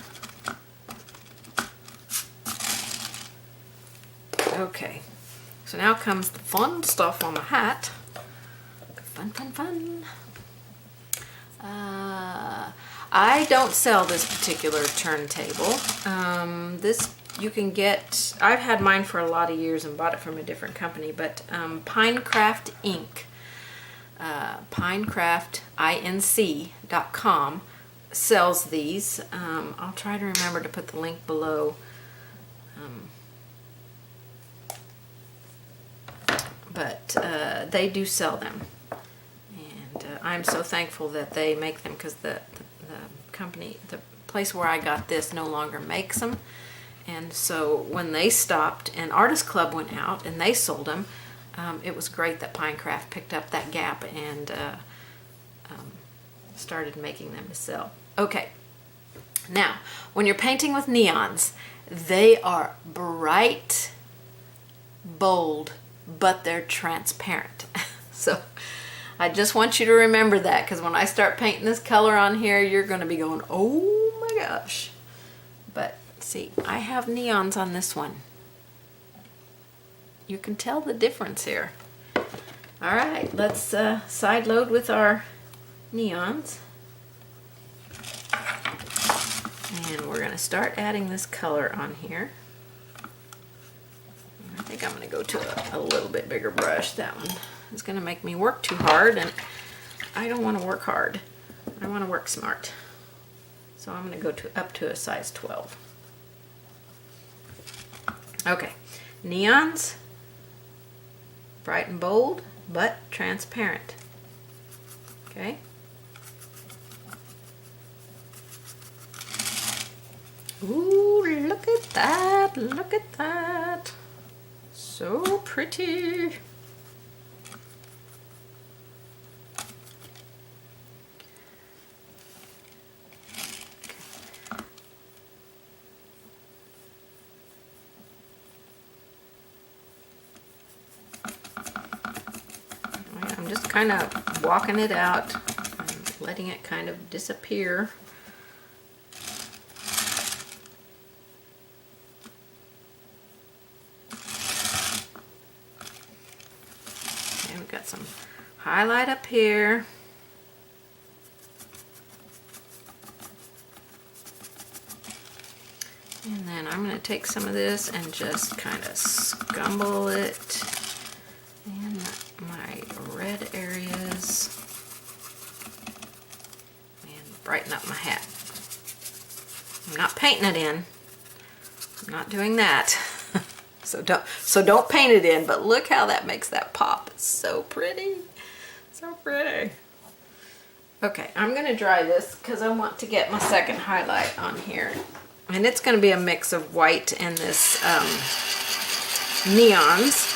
Okay, so now comes the fun stuff on the hat. Fun, fun, fun. I don't sell this particular turntable. This you can get, I've had mine for a lot of years and bought it from a different company, but Pinecraft Inc. Pinecraftinc.com sells these. I'll try to remember to put the link below. But they do sell them, and I'm so thankful that they make them, because the company, the place where I got this no longer makes them, and so when they stopped and Artist Club went out and they sold them, it was great that Pinecraft picked up that gap and started making them to sell. Okay, now when you're painting with neons, they are bright, bold, but they're transparent. So I just want you to remember that, because when I start painting this color on here, you're going to be going, oh my gosh. But see, I have neons on this one. You can tell the difference here. All right, let's side load with our neons. And we're going to start adding this color on here. I think I'm going to go to a little bit bigger brush. That one is going to make me work too hard, and I don't want to work hard. I want to work smart. So I'm going to go up to a size 12. Okay, neons, bright and bold, but transparent. Okay. Ooh, look at that, look at that. So pretty. I'm just kind of walking it out and letting it kind of disappear. Got some highlight up here. And then I'm going to take some of this and just kind of scumble it in my red areas and brighten up my hat. I'm not painting it in. I'm not doing that. So don't paint it in, but look how that makes that pop. It's so pretty. So pretty. Okay, I'm going to dry this because I want to get my second highlight on here. And it's going to be a mix of white and this neons.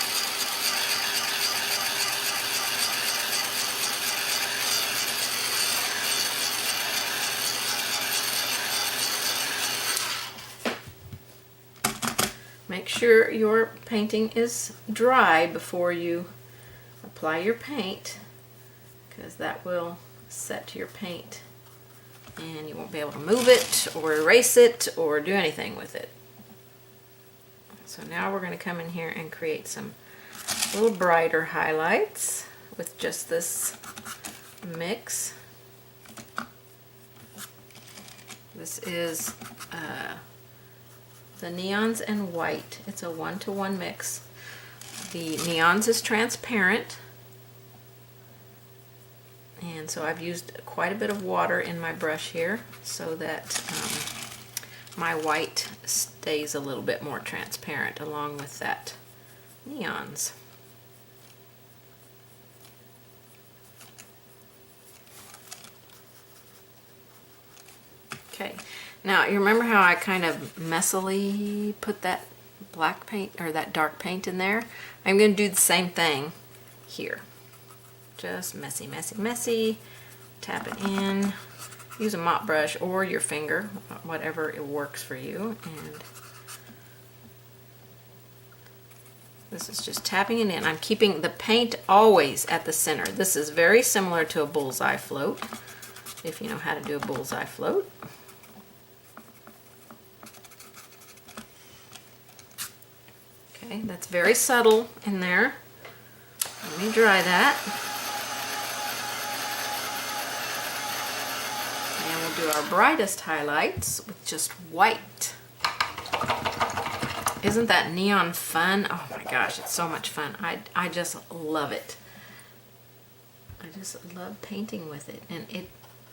Make sure your painting is dry before you apply your paint, because that will set your paint and you won't be able to move it or erase it or do anything with it. So now we're going to come in here and create some little brighter highlights with just this mix. This is the neons and white. It's a 1-to-1 mix. The neons is transparent, and so I've used quite a bit of water in my brush here so that my white stays a little bit more transparent along with that neons. Okay, now you remember how I kind of messily put that black paint or that dark paint in there? I'm going to do the same thing here. Just messy, messy, messy. Tap it in. Use a mop brush or your finger, whatever it works for you. And this is just tapping it in. I'm keeping the paint always at the center. This is very similar to a bullseye float, if you know how to do a bullseye float. Okay, that's very subtle in there. Let me dry that. And we'll do our brightest highlights with just white. Isn't that neon fun? Oh my gosh, it's so much fun. I just love it. I just love painting with it. And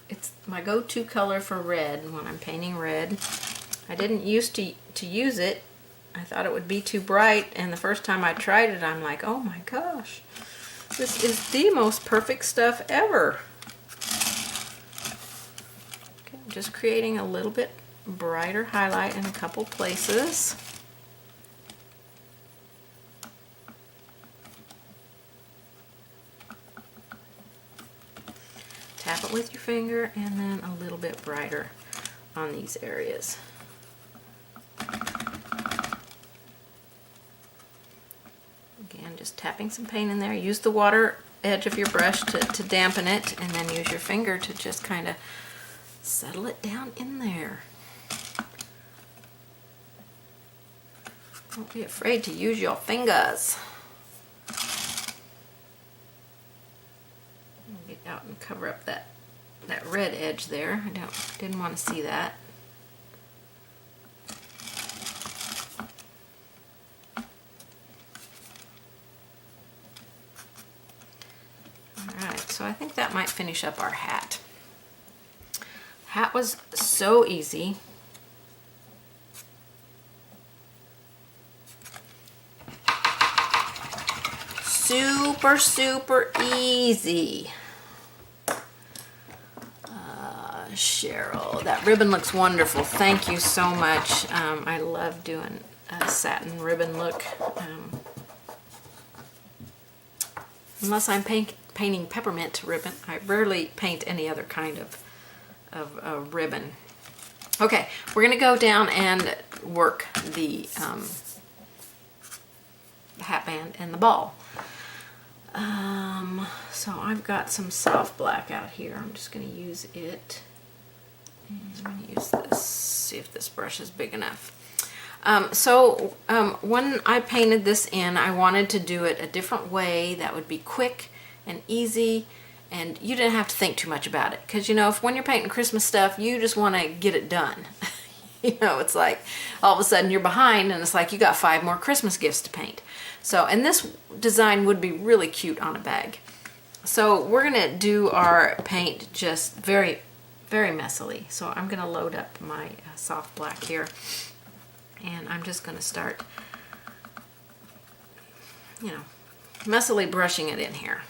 it's my go-to color for red when I'm painting red. I didn't used to use it. I thought it would be too bright, and the first time I tried it, I'm like, oh my gosh, this is the most perfect stuff ever. Okay, I'm just creating a little bit brighter highlight in a couple places. Tap it with your finger, and then a little bit brighter on these areas. Again, just tapping some paint in there. Use the water edge of your brush to dampen it, and then use your finger to just kind of settle it down in there. Don't be afraid to use your fingers. Get out and cover up that red edge there. I didn't want to see that. So I think that might finish up our hat. Hat was so easy. Super, super easy. Cheryl, that ribbon looks wonderful. Thank you so much. I love doing a satin ribbon look. Unless I'm painting peppermint ribbon, I rarely paint any other kind of ribbon. Okay, we're going to go down and work the hat band and the ball. So I've got some soft black out here. I'm just going to use it. And I'm going to use this, see if this brush is big enough. When I painted this in, I wanted to do it a different way that would be quick and easy, and you didn't have to think too much about it. Because, you know, when you're painting Christmas stuff, you just want to get it done. You know, it's like all of a sudden you're behind, and it's like you got 5 more Christmas gifts to paint. So, and this design would be really cute on a bag. So we're going to do our paint just very, very messily. So I'm going to load up my soft black here. And I'm just going to start, you know, messily brushing it in here.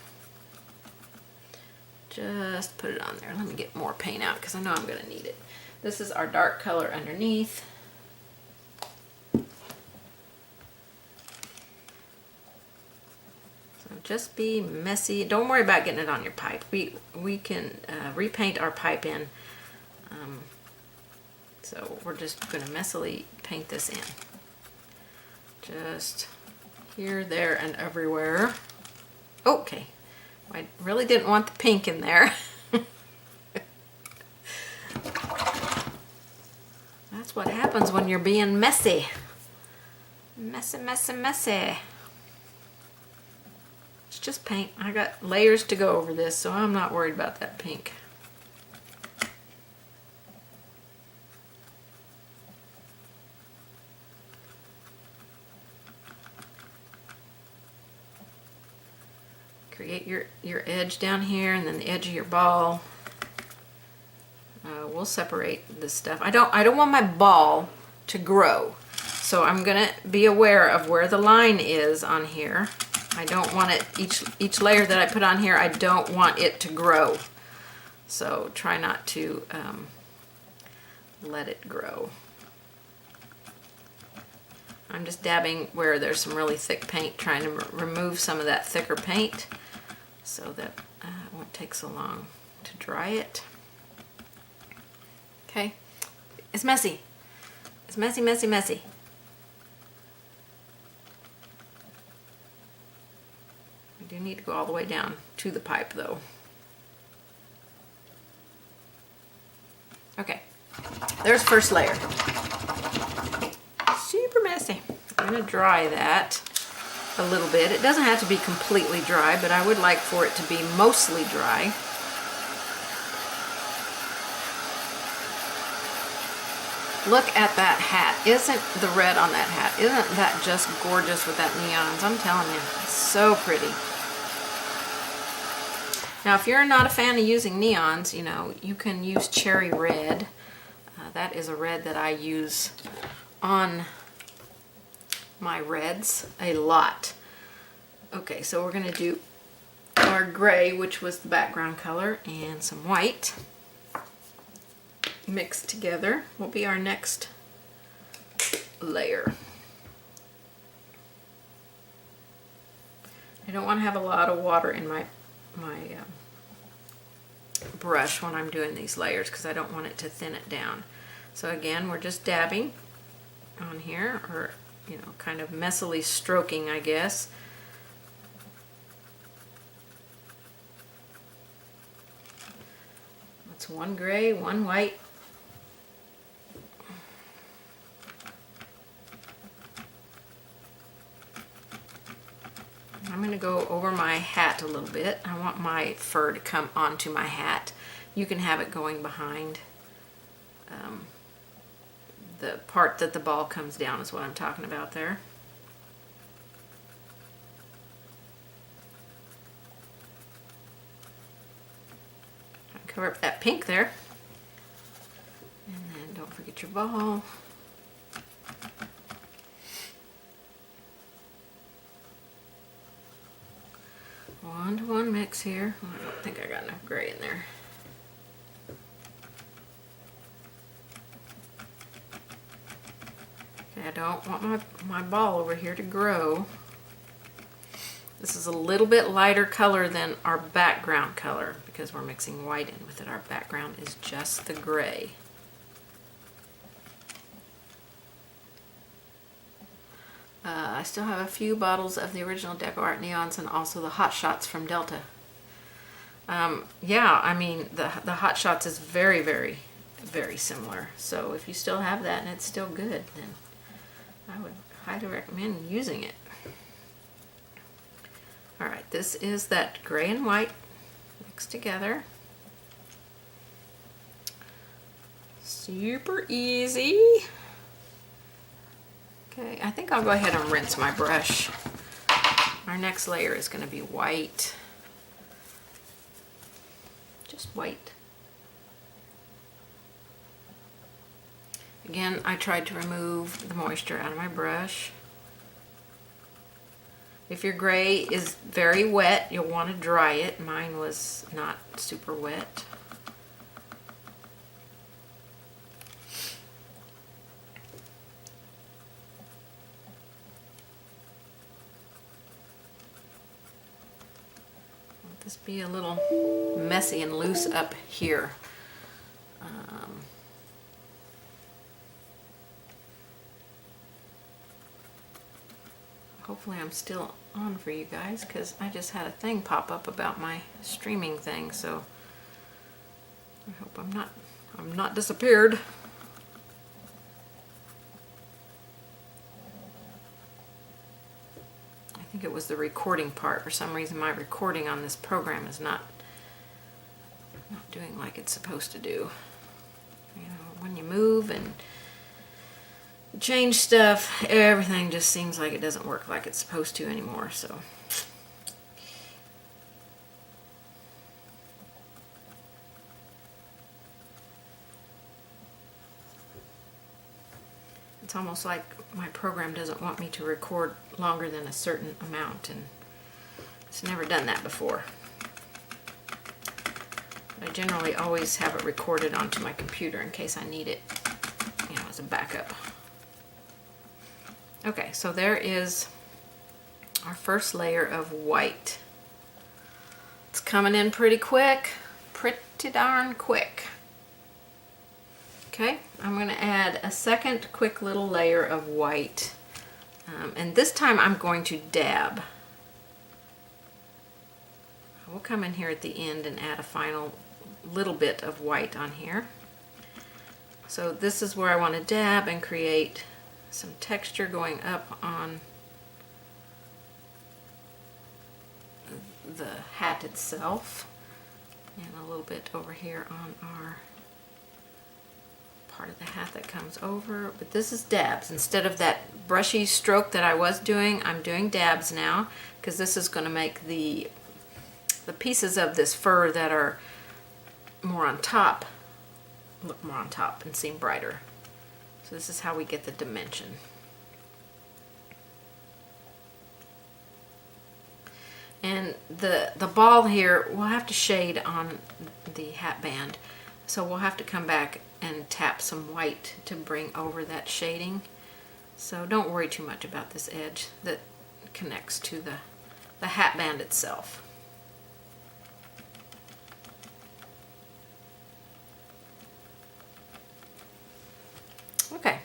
Just put it on there. Let me get more paint out because I know I'm going to need it. This is our dark color underneath. So just be messy. Don't worry about getting it on your pipe. We can repaint our pipe in. So we're just going to messily paint this in. Just here, there, and everywhere. Okay. I really didn't want the pink in there. That's what happens when you're being messy. Messy, messy, messy. It's just paint. I got layers to go over this, so I'm not worried about that pink. Create your edge down here, and then the edge of your ball. We'll separate this stuff. I don't want my ball to grow, So I'm gonna be aware of where the line is on here. I don't want it, each layer that I put on here, I don't want it to grow. So try not to let it grow. I'm just dabbing where there's some really thick paint, trying to remove some of that thicker paint so that it won't take so long to dry it. Okay, it's messy. It's messy, messy, messy. We do need to go all the way down to the pipe though. Okay, there's first layer. Super messy. I'm gonna dry that a little bit. It doesn't have to be completely dry, but I would like for it to be mostly dry. Look at that hat. Isn't the red on that hat, isn't that just gorgeous with that neons? I'm telling you, it's so pretty. Now, if you're not a fan of using neons, you know, you can use cherry red. That is a red that I use on my reds a lot. Okay, so we're gonna do our gray, which was the background color, and some white mixed together will be our next layer. I don't want to have a lot of water in my brush when I'm doing these layers because I don't want it to thin it down. So again, we're just dabbing on here, or you know, kind of messily stroking, I guess. It's one gray, one white. I'm going to go over my hat a little bit. I want my fur to come onto my hat. You can have it going behind the part that the ball comes down is what I'm talking about there. Cover up that pink there. And then don't forget your ball. One-to-one mix here. I don't think I got enough gray in there. Okay, I don't want my ball over here to grow. This is a little bit lighter color than our background color because we're mixing white in with it. Our background is just the gray. I still have a few bottles of the original DecoArt neons and also the Hot Shots from Delta. Yeah, I mean, the Hot Shots is very, very, very similar. So if you still have that and it's still good, then I would highly recommend using it. Alright, this is that gray and white mixed together. Super easy. Okay, I think I'll go ahead and rinse my brush. Our next layer is going to be white. Just white. Again, I tried to remove the moisture out of my brush. If your gray is very wet, you'll want to dry it. Mine was not super wet. Let this be a little messy and loose up here. Hopefully I'm still on for you guys because I just had a thing pop up about my streaming thing, so I hope I'm not disappeared. I think it was the recording part. For some reason my recording on this program is not doing like it's supposed to do. You know, when you move and change stuff, everything just seems like it doesn't work like it's supposed to anymore. So It's almost like my program doesn't want me to record longer than a certain amount, and it's never done that before. I generally always have it recorded onto my computer in case I need it, you know, as a backup. Okay, so there is our first layer of white. It's coming in pretty quick, pretty darn quick. Okay, I'm going to add a second quick little layer of white, and this time I'm going to dab. We'll come in here at the end and add a final little bit of white on here. So this is where I want to dab and create some texture going up on the hat itself, and a little bit over here on our part of the hat that comes over. But this is dabs. Instead of that brushy stroke that I was doing, I'm doing dabs now, because this is going to make the pieces of this fur that are more on top look more on top and seem brighter. So this is how we get the dimension. And the ball here, we'll have to shade on the hat band, so we'll have to come back and tap some white to bring over that shading. So don't worry too much about this edge that connects to the hat band itself. Okay,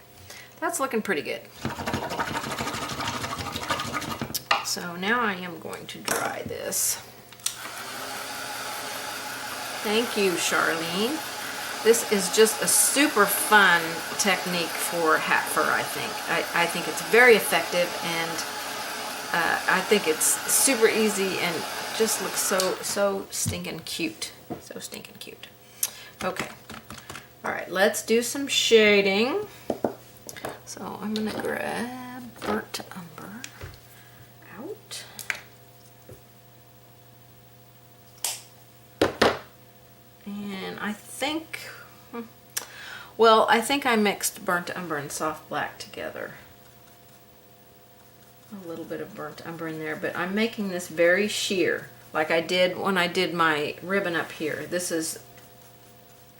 that's looking pretty good. So now I am going to dry this. Thank you, Charlene. This is just a super fun technique for hat fur, I think. I think it's very effective, and I think it's super easy and just looks so stinking cute. So stinking cute. Okay. All right, let's do some shading. So I'm gonna grab burnt umber out. And I think, well, I think I mixed burnt umber and soft black together. A little bit of burnt umber in there, but I'm making this very sheer, like I did when I did my ribbon up here. This is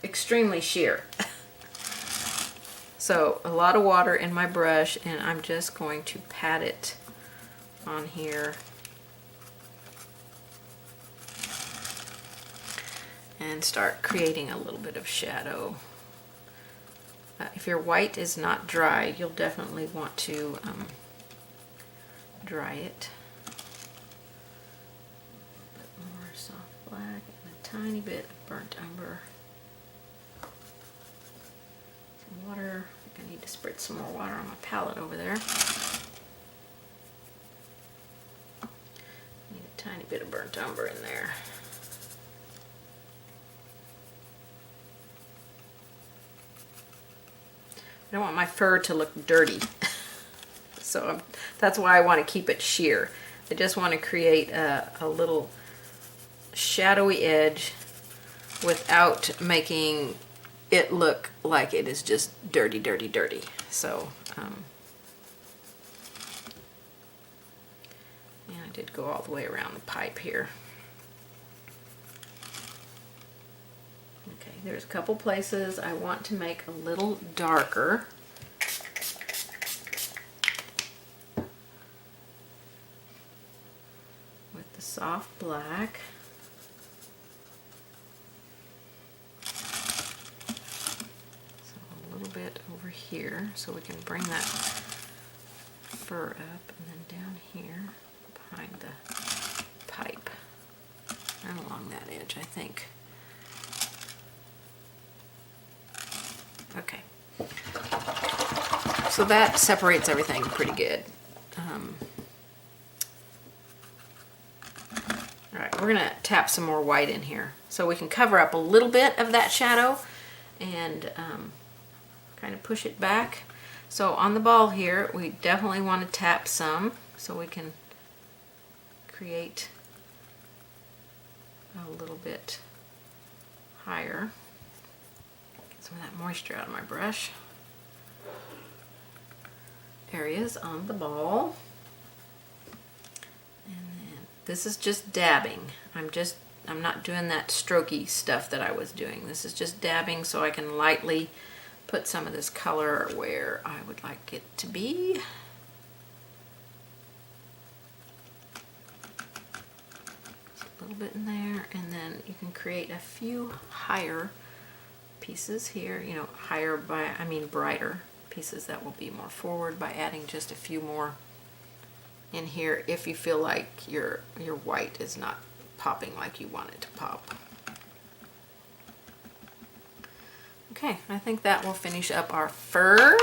extremely sheer. So a lot of water in my brush, and I'm just going to pat it on here. And start creating a little bit of shadow. If your white is not dry, you'll definitely want to dry it. A bit more soft black and a tiny bit of burnt umber. Some water. I think I need to spritz some more water on my palette over there. Need a tiny bit of burnt umber in there. I don't want my fur to look dirty, so that's why I want to keep it sheer. I just want to create a little shadowy edge without making it look like it is just dirty, dirty, dirty. So, and I did go all the way around the pipe here. Okay, there's a couple places I want to make a little darker. With the soft black. So a little bit over here so we can bring that fur up, and then down here behind the pipe and along that edge, I think. Okay, so that separates everything pretty good. All right, we're gonna tap some more white in here so we can cover up a little bit of that shadow and kind of push it back. So on the ball here, we definitely want to tap some so we can create a little bit higher. Some of that moisture out of my brush. areas on the ball. And then this is just dabbing. I'm not doing that strokey stuff that I was doing. This is just dabbing so I can lightly put some of this color where I would like it to be. A little bit in there, and then you can create a few higher pieces here, you know, higher by, I mean brighter pieces that will be more forward by adding just a few more in here if you feel like your white is not popping like you want it to pop. Okay, I think that will finish up our fur.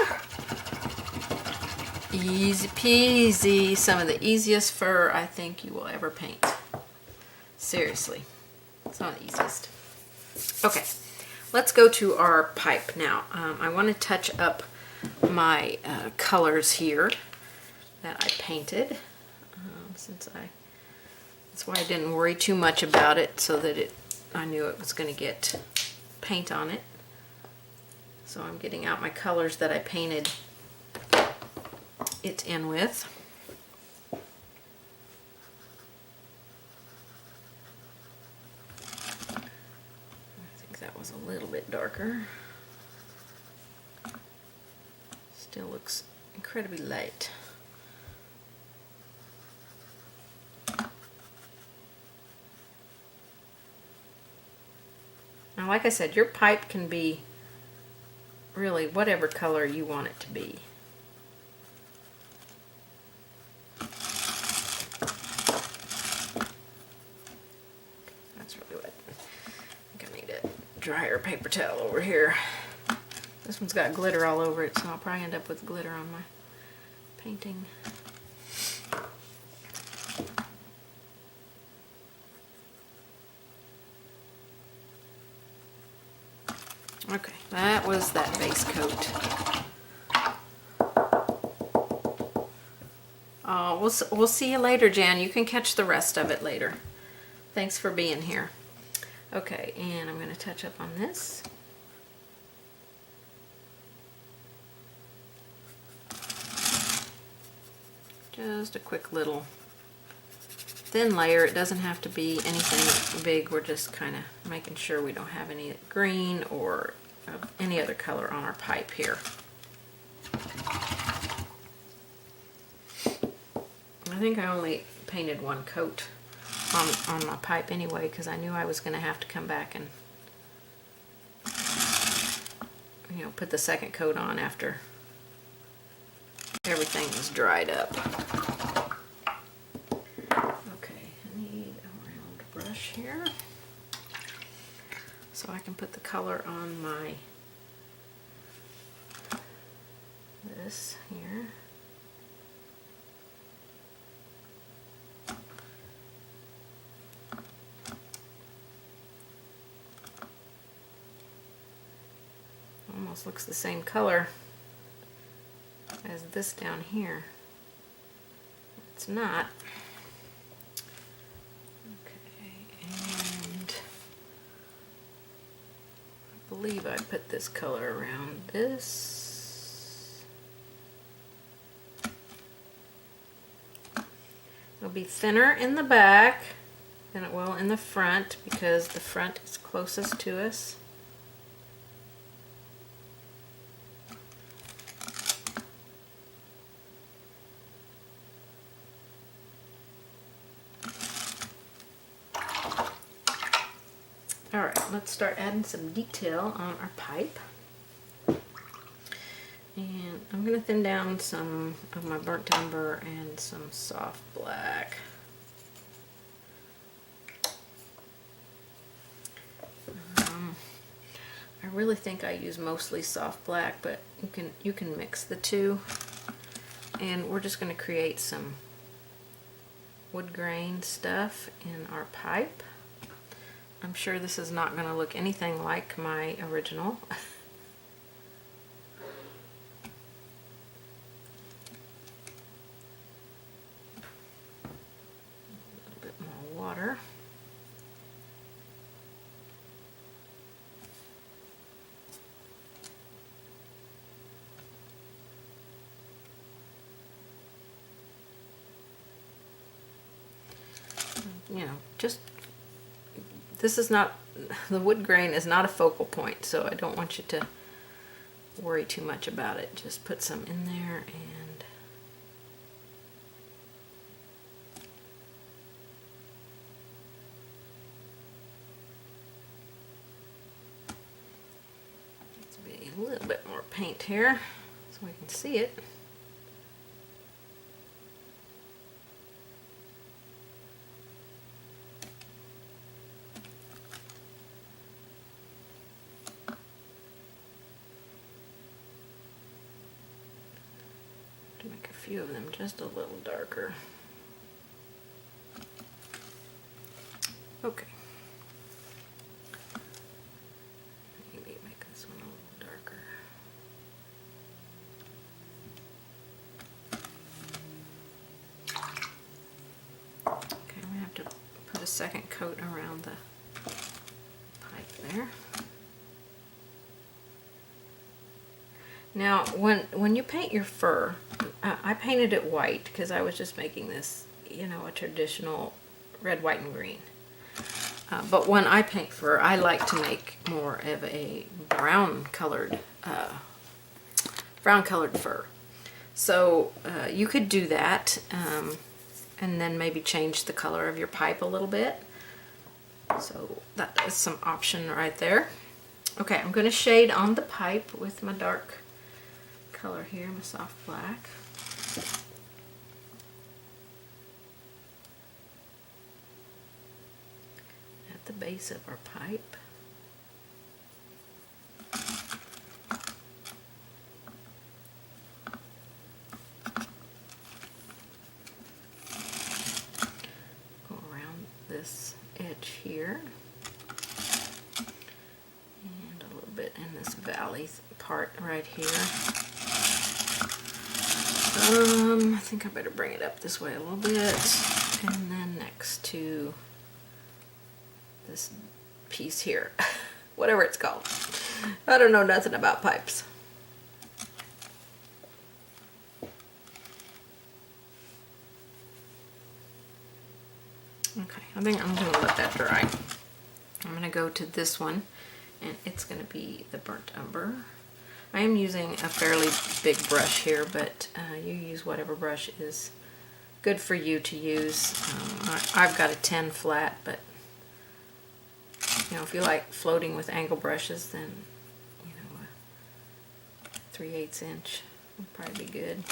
Easy peasy, some of the easiest fur I think you will ever paint. Seriously, it's not the easiest. Okay, let's go to our pipe now. I want to touch up my colors here that I painted. That's why I didn't worry too much about it, so that I knew it was going to get paint on it. So I'm getting out my colors that I painted it in with. Was a little bit darker. Still looks incredibly light. Now, like I said, your pipe can be really whatever color you want it to be. That's really wet. I think I need a drier paper towel over here. This one's got glitter all over it, so I'll probably end up with glitter on my painting. Okay, that was that base coat. We'll see you later, Jan. You can catch the rest of it later. Thanks for being here. Okay, and I'm going to touch up on this. Just a quick little thin layer. It doesn't have to be anything big. We're just kind of making sure we don't have any green or any other color on our pipe here. I think I only painted one coat on my pipe anyway, because I knew I was going to have to come back and, you know, put the second coat on after everything was dried up. Okay, I need a round brush here so I can put the color on my this here. Almost looks the same color as this down here. It's not. Okay, and I believe I put this color around this. It'll be thinner in the back than it will in the front, because the front is closest to us. Alright, let's start adding some detail on our pipe. And I'm going to thin down some of my burnt umber and some soft black. I really think I use mostly soft black, but you can mix the two. And we're just going to create some wood grain stuff in our pipe. I'm sure this is not going to look anything like my original. A little bit more water. you know, just, this is not, the wood grain is not a focal point, so I don't want you to worry too much about it. Just put some in there and let's be a little bit more paint here so we can see it. To make a few of them just a little darker. Okay. Maybe make this one a little darker. Okay, I'm gonna have to put a second coat around the pipe there. Now, when you paint your fur, I painted it white because I was just making this, you know, a traditional red, white, and green. But when I paint fur, I like to make more of a brown colored fur. So you could do that, and then maybe change the color of your pipe a little bit. So that is some option right there. Okay, I'm going to shade on the pipe with my dark color here, my soft black. At the base of our pipe. Go around this edge here. And a little bit in this valley part right here. I think I better bring it up this way a little bit, and then next to this piece here, whatever it's called. I don't know nothing about pipes. Okay, I think I'm going to let that dry. I'm going to go to this one, and it's going to be the burnt umber. I am using a fairly big brush here, but you use whatever brush is good for you to use. I've got a 10 flat, but you know, if you like floating with angle brushes, then you know, a 3/8 inch would probably be good.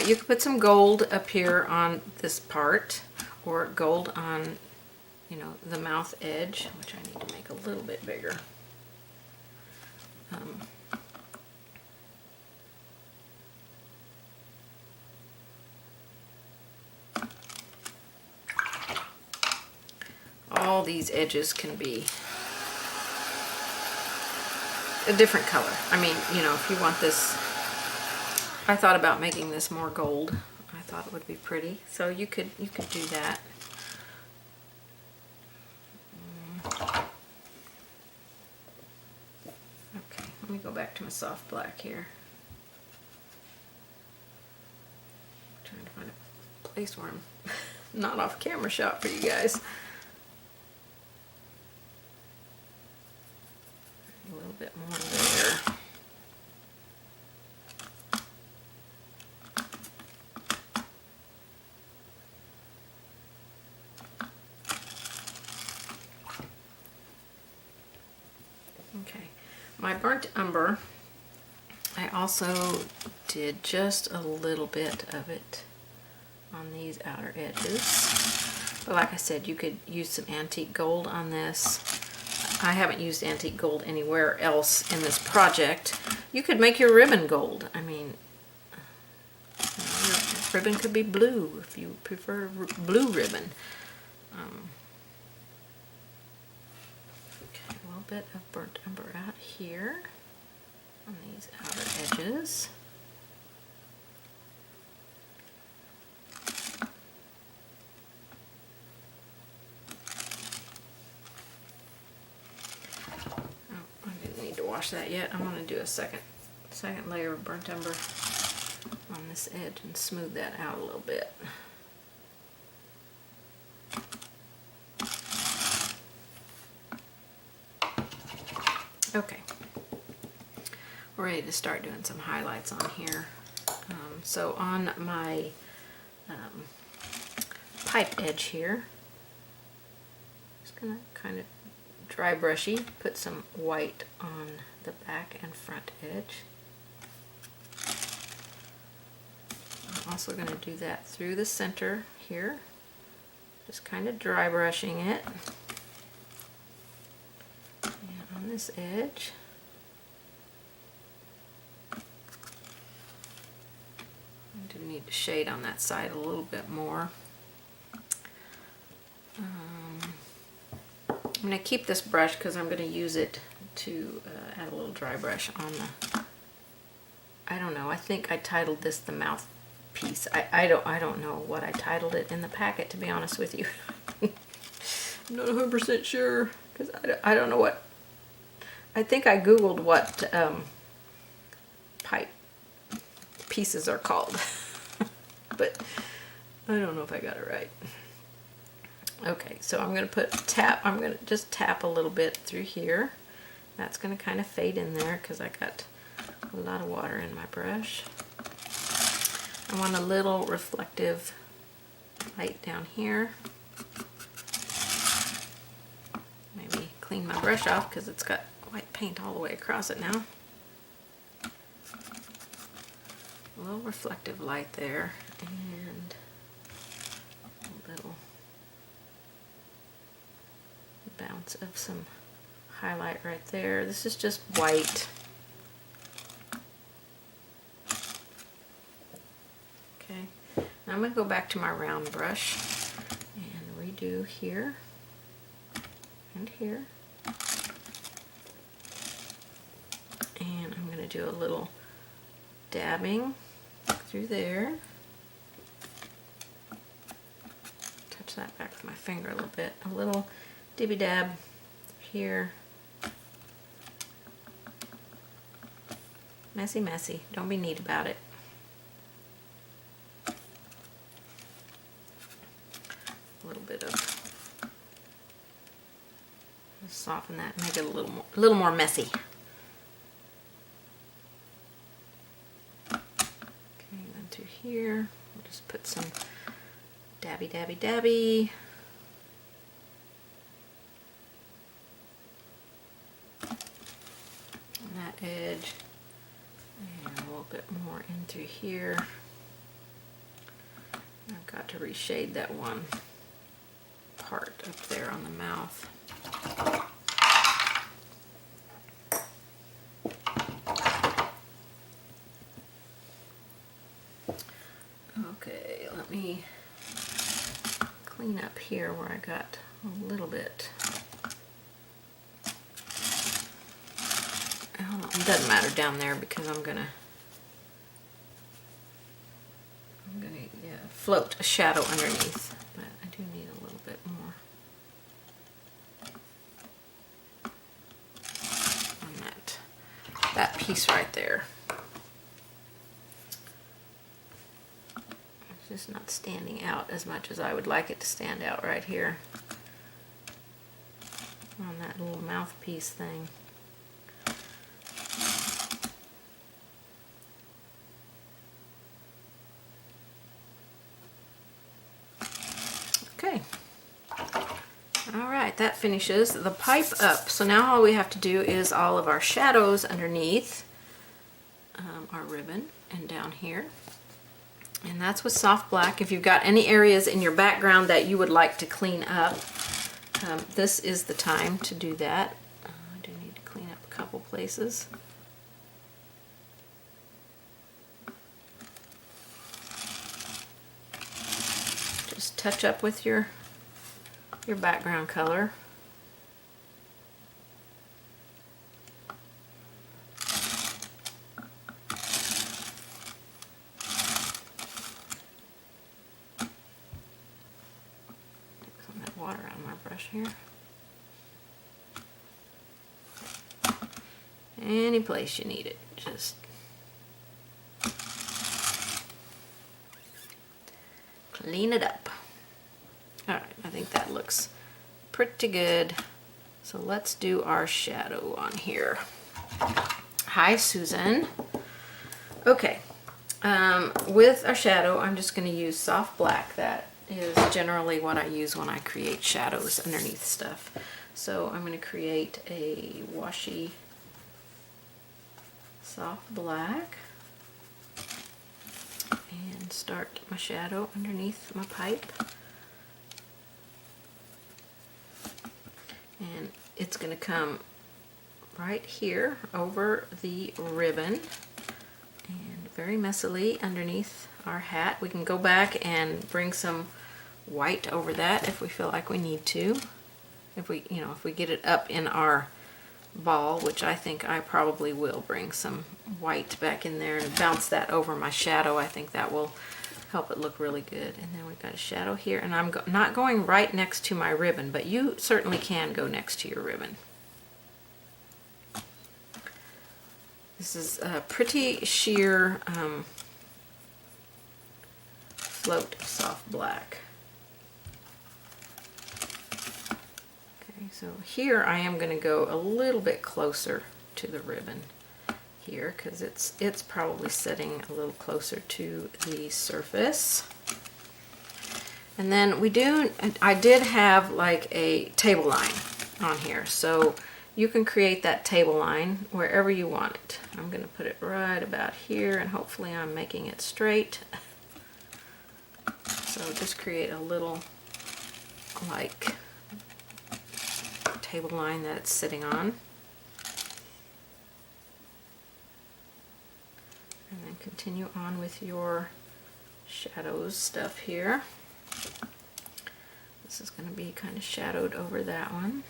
You could put some gold up here on this part, or gold on, you know, the mouth edge, which I need to make a little bit bigger. All these edges can be a different color. I mean, you know, if you want this, I thought about making this more gold. I thought it would be pretty. So you could do that. Okay, let me go back to my soft black here. I'm trying to find a place where I'm not off camera shot for you guys. A little bit more there. Okay, my burnt umber, I also did just a little bit of it on these outer edges. But like I said, you could use some antique gold on this. I haven't used antique gold anywhere else in this project. You could make your ribbon gold. I mean, your ribbon could be blue if you prefer blue ribbon. Okay, a little bit of burnt umber out here on these outer edges. wash that yet. I'm going to do a second layer of burnt umber on this edge and smooth that out a little bit. Okay, we're ready to start doing some highlights on here. So on my pipe edge here, just gonna kind of dry brushy, put some white on the back and front edge. I'm also going to do that through the center here, just kind of dry brushing it. And on this edge, I do need to shade on that side a little bit more. I'm going to keep this brush because I'm going to use it to add a little dry brush on the, I don't know, I think I titled this the mouth piece. I don't know what I titled it in the packet, to be honest with you. I'm not 100% sure because I don't know what, I think I googled what pipe pieces are called, but I don't know if I got it right. Okay, so I'm going to just tap a little bit through here. That's going to kind of fade in there because I got a lot of water in my brush. I want a little reflective light down here. Maybe clean my brush off because it's got white paint all the way across it now. A little reflective light there and a little bounce of some highlight right there. This is just white. Okay, now I'm going to go back to my round brush and redo here and here. And I'm going to do a little dabbing through there. Touch that back with my finger a little bit. A little dibby dab here. Messy, messy. Don't be neat about it. A little bit of, soften that, make it a little more messy. Okay, then to here, we'll just put some dabby, dabby, dabby. Edge and a little bit more into here. I've got to reshade that one part up there on the mouth. Okay, let me clean up here where I got a little bit. It doesn't matter down there because I'm gonna float a shadow underneath, but I do need a little bit more on that piece right there. It's just not standing out as much as I would like it to stand out right here on that little mouthpiece thing. Okay, all right, that finishes the pipe up. So now all we have to do is all of our shadows underneath our ribbon and down here. And that's with soft black. If you've got any areas in your background that you would like to clean up, this is the time to do that. I do need to clean up a couple places. Just touch up with your background color. Water out of my brush here. any place you need it. Just clean it up. All right, I think that looks pretty good. So let's do our shadow on here. Hi, Susan. Okay, with our shadow, I'm just going to use soft black. That is generally what I use when I create shadows underneath stuff. So I'm going to create a washy soft black and start my shadow underneath my pipe. And it's going to come right here over the ribbon and very messily underneath our hat. We can go back and bring some white over that if we feel like we need to. If we, if we get it up in our ball, which I think I probably will bring some white back in there and bounce that over my shadow. I think that will help it look really good. And then we've got a shadow here, and I'm not going right next to my ribbon, but you certainly can go next to your ribbon. This is a pretty sheer float soft black. Okay, so here I am going to go a little bit closer to the ribbon here because it's probably sitting a little closer to the surface. And then I did have like a table line on here, so you can create that table line wherever you want it. I'm going to put it right about here, and hopefully I'm making it straight. So just create a little like table line that it's sitting on. And then continue on with your shadows stuff here. This is going to be kind of shadowed over that one.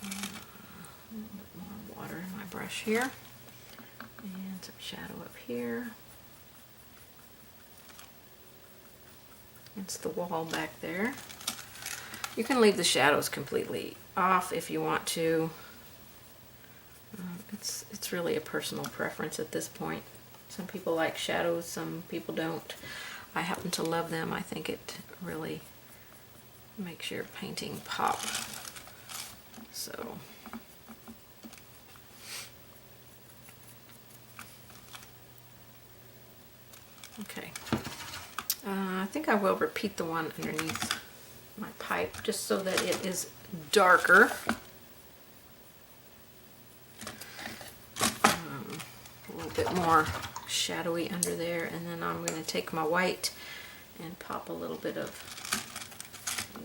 A little bit more water in my brush here. And some shadow up here. It's the wall back there. You can leave the shadows completely off if you want to. It's really a personal preference at this point. Some people like shadows, some people don't. I happen to love them. I think it really makes your painting pop. So okay. I think I will repeat the one underneath my pipe just so that it is darker. A little bit more shadowy under there, and then I'm going to take my white and pop a little bit of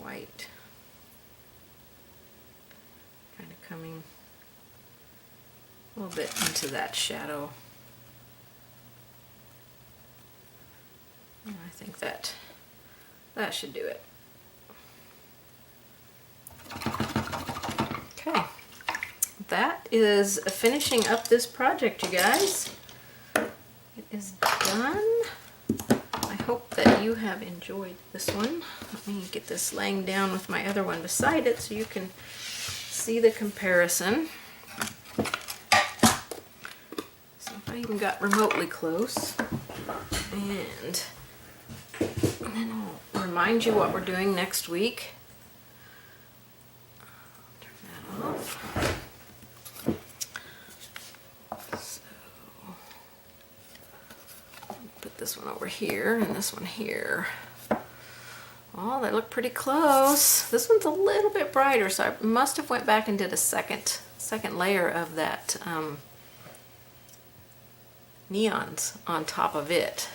white, kind of coming a little bit into that shadow. And I think that should do it. Okay, that is finishing up this project, you guys. It is done. I hope that you have enjoyed this one. Let me get this laying down with my other one beside it so you can see the comparison. So if I even got remotely close. And then I'll remind you what we're doing next week. Turn that off. So, put this one over here and this one here. Oh, they look pretty close. This one's a little bit brighter, so I must have went back and did a second layer of that neons on top of it.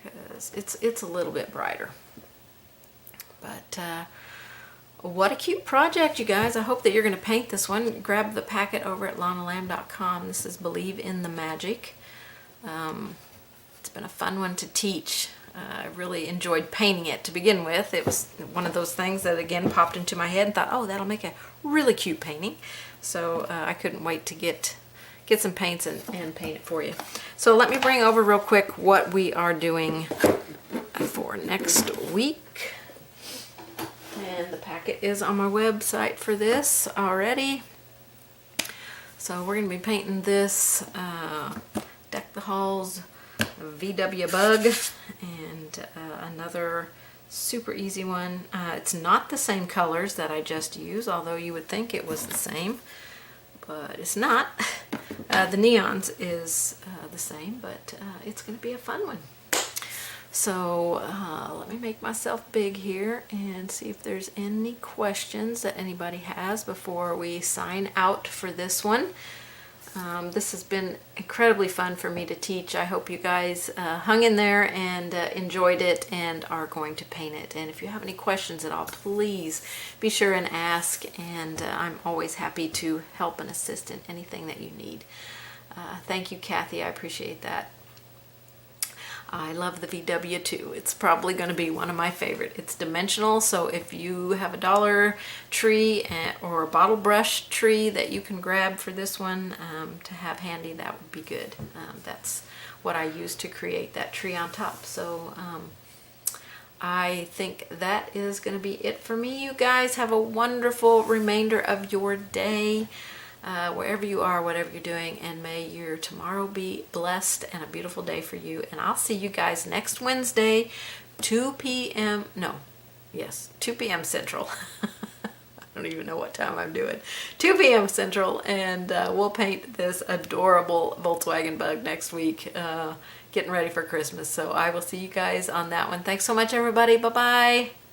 Because it's a little bit brighter. But what a cute project, you guys. I hope that you're going to paint this one. Grab the packet over at lonnalamb.com. This is Believe in the Magic. It's been a fun one to teach. I really enjoyed painting it to begin with. It was one of those things that again popped into my head and thought, oh, that'll make a really cute painting. So I couldn't wait to get some paints and paint it for you. So let me bring over real quick what we are doing for next week. And the packet is on my website for this already. So we're going to be painting this Deck the Halls VW Bug, and another super easy one. It's not the same colors that I just used, although you would think it was the same, but it's not. The neons is the same, but it's going to be a fun one. So let me make myself big here and see if there's any questions that anybody has before we sign out for this one. This has been incredibly fun for me to teach. I hope you guys hung in there and enjoyed it and are going to paint it. And if you have any questions at all, please be sure and ask, and I'm always happy to help and assist in anything that you need. Thank you, Kathy. I appreciate that. I love the VW too. It's probably going to be one of my favorite. It's dimensional, so if you have a Dollar Tree or a bottle brush tree that you can grab for this one to have handy, that would be good. That's what I used to create that tree on top. So I think that is going to be it for me. You guys have a wonderful remainder of your day. Wherever you are, whatever you're doing, and may your tomorrow be blessed and a beautiful day for you. And I'll see you guys next Wednesday, 2 p.m. No, yes, 2 p.m. Central. I don't even know what time I'm doing. 2 p.m. Central, and we'll paint this adorable Volkswagen Bug next week, getting ready for Christmas. So I will see you guys on that one. Thanks so much, everybody. Bye-bye.